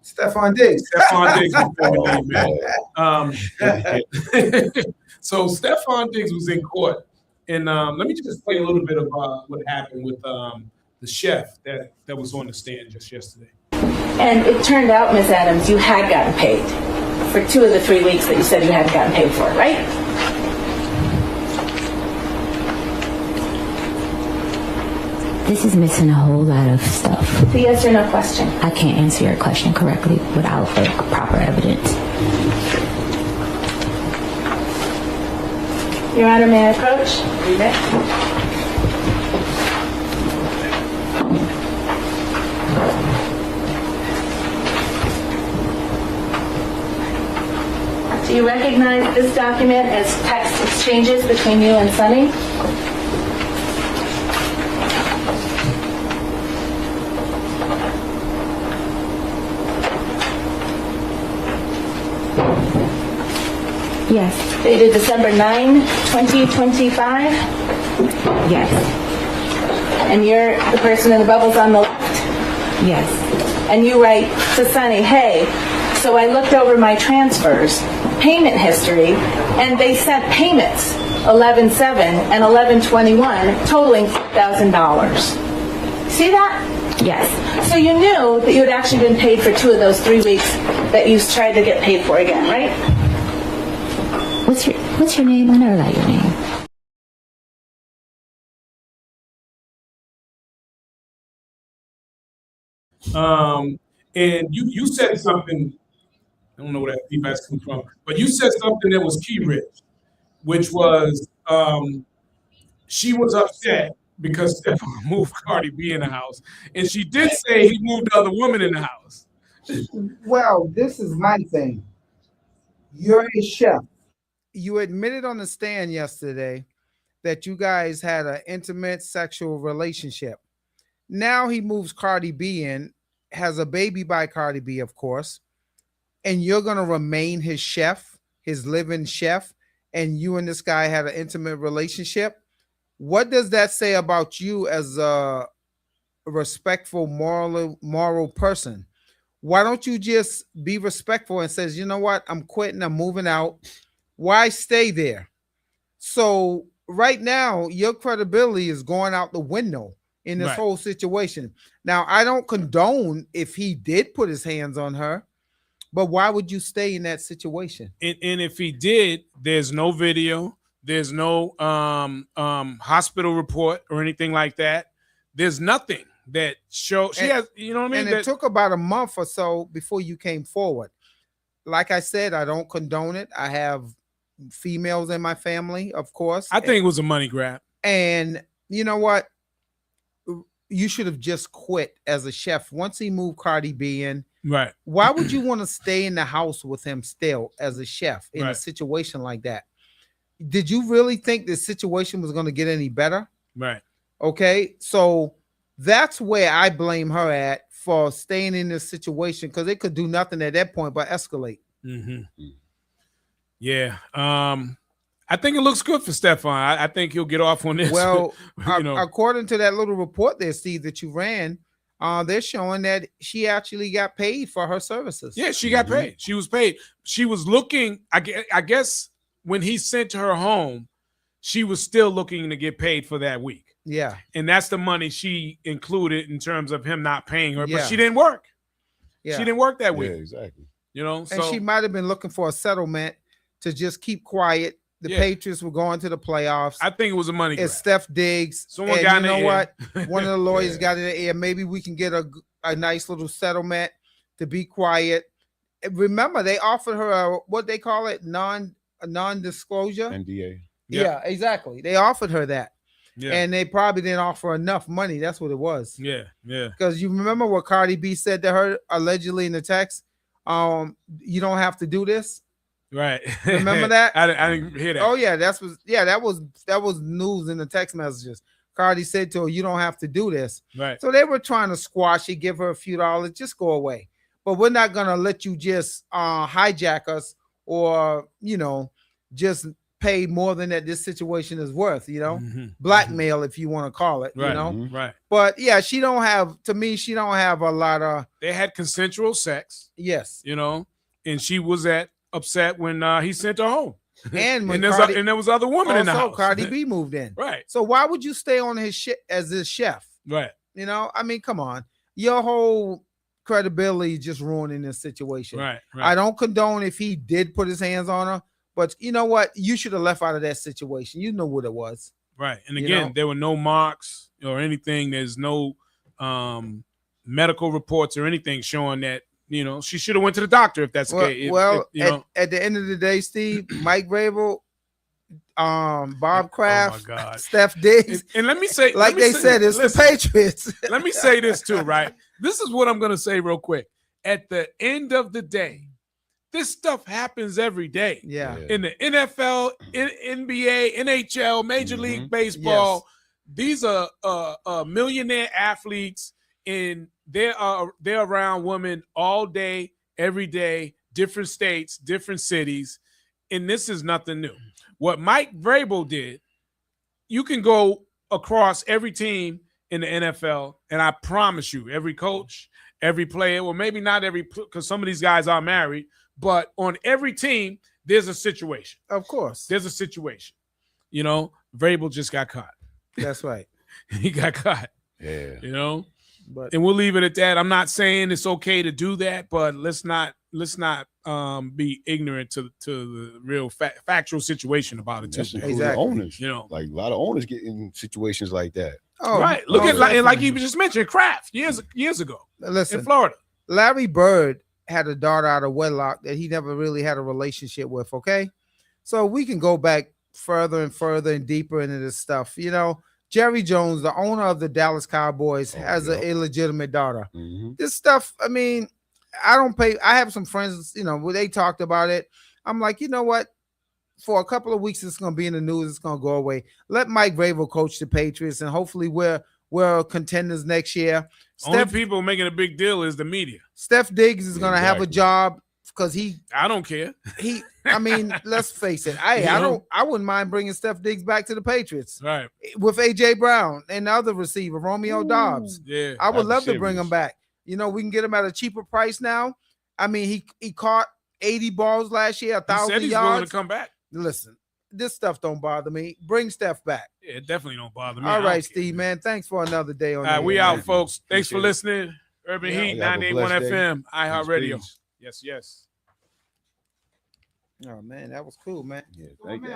Stephon Diggs. Stephon Diggs before we leave, man. So Stephon Diggs was in court, and let me just play a little bit of what happened with the chef that was on the stand just yesterday. And it turned out, Ms. Adams, you had gotten paid for 2 of the 3 weeks that you said you hadn't gotten paid for, right? This is missing a whole lot of stuff. It's a yes or no question. I can't answer your question correctly without proper evidence. Your Honor, may I approach? you recognize this document as text exchanges between you and Sonny? Yes. Dated December 9, 2025? Yes. And you're the person in the bubbles on the left? Yes. And you write to Sonny, hey, so I looked over my transfers, payment history, and they sent payments, 11/7 and 11/21, totaling $4,000. See that? Yes. So you knew that you had actually been paid for 2 of those 3 weeks that you tried to get paid for again, right? What's your name? I never got your name. And you said something. I don't know where that feedback's come from, but you said something that was key, Rich, which was she was upset because Stephon moved Cardi B in the house, and she did say he moved the other woman in the house. Well, this is my thing. You're a chef. You admitted on the stand yesterday that you guys had an intimate sexual relationship. Now he moves Cardi B in, has a baby by Cardi B, of course, and you're going to remain his chef, his living chef, and you and this guy had an intimate relationship. What does that say about you as a respectful, moral person? Why don't you just be respectful and says, you know what, I'm quitting, I'm moving out. Why stay there? So right now, your credibility is going out the window in this whole situation. Now, I don't condone if he did put his hands on her, but why would you stay in that situation? And if he did, there's no video, there's no hospital report or anything like that. There's nothing that shows she has, you know what I mean? And it took about a month or so before you came forward. Like I said, I don't condone it. I have females in my family, of course. I think it was a money grab. And you know what? You should have just quit as a chef once he moved Cardi B in. Right. Why would you want to stay in the house with him still as a chef in a situation like that? Did you really think this situation was going to get any better? Right. Okay. So that's where I blame her at for staying in this situation, because they could do nothing at that point but escalate. Mm-hmm. Yeah. I think it looks good for Stephon. I think he'll get off on this. Well, according to that little report there, Steve, that you ran, they're showing that she actually got paid for her services. Yeah, she got paid. She was paid. She was looking, I guess when he sent her home, she was still looking to get paid for that week. Yeah. And that's the money she included in terms of him not paying her. But she didn't work. Yeah. She didn't work that week. Yeah, exactly. You know, and she might have been looking for a settlement to just keep quiet. The Patriots were going to the playoffs. I think it was a money grab. It's Steph Diggs. Someone got in the air. What? One of the lawyers got in the air. Maybe we can get a nice little settlement to be quiet. Remember, they offered her what they call it, non-disclosure. NDA. Yeah, exactly. They offered her that. Yeah. And they probably didn't offer enough money. That's what it was. Yeah, yeah. Because you remember what Cardi B said to her allegedly in the text? You don't have to do this. Right. Remember that? I didn't hear that. Oh yeah, that was news in the text messages. Cardi said to her, "You don't have to do this." Right. So they were trying to squash it, give her a few dollars, just go away. But we're not gonna let you just hijack us or just pay more than that this situation is worth. Blackmail, if you want to call it. Right. Right. But yeah, she don't have a lot of. They had consensual sex. Yes. And she was upset when he sent her home. And when there was other woman in the house. Cardi B moved in. Right. So why would you stay on his shit as his chef? Right. I mean, come on. Your whole credibility is just ruining this situation. Right. I don't condone if he did put his hands on her, but you know what? You should have left out of that situation. You know what it was. Right. And again, there were no marks or anything. There's no medical reports or anything showing that she should have went to the doctor if that's the case. At the end of the day, Steve, Mike Vrabel, Bob Kraft, Steph Diggs, and let me say, it's the Patriots. Let me say this too, right? This is what I'm going to say real quick. At the end of the day, This stuff happens every day. Yeah. In the NFL, NBA, NHL, Major League Baseball, these are millionaire athletes, and they're around women all day, every day, different states, different cities, and this is nothing new. What Mike Vrabel did, you can go across every team in the NFL, and I promise you, every coach, every player, well, maybe not every, because some of these guys are married, but on every team, there's a situation. Of course. There's a situation. You know, Vrabel just got caught. That's right. He got caught. Yeah. You know? But and we'll leave it at that. I'm not saying it's okay to do that, but let's not be ignorant to the real factual situation about it too. Exactly. Owners, you know, like a lot of owners get in situations like that. Oh, right. Look at like you just mentioned, Kraft years ago. Listen, in Florida. Larry Bird had a daughter out of wedlock that he never really had a relationship with. Okay, so we can go back further and further and deeper into this stuff. You know, Jerry Jones, the owner of the Dallas Cowboys, has an illegitimate daughter. This stuff, I mean, I have some friends, you know, where they talked about it. I'm like, you know what? For a couple of weeks, it's going to be in the news. It's going to go away. Let Mike Vrabel coach the Patriots, and hopefully we're contenders next year. Only people making a big deal is the media. Steph Diggs is going to have a job because I don't care. I mean, let's face it. I wouldn't mind bringing Steph Diggs back to the Patriots. Right. With A.J. Brown and the other receiver, Romeo Dobbs. Yeah. I would love to bring him back. You know, we can get him at a cheaper price now. I mean, he caught 80 balls last year, 1,000 yards. He said he's willing to come back. Listen, this stuff don't bother me. Bring Steph back. Yeah, it definitely don't bother me. All right, Steve, man. Thanks for another day on. All right, we out, folks. Thanks for Appreciate listening. Urban Heat, have a 98.1 blessed day. FM, iHeartRadio. Peace. Yes. Oh man, that was cool, man. Yeah, thank you.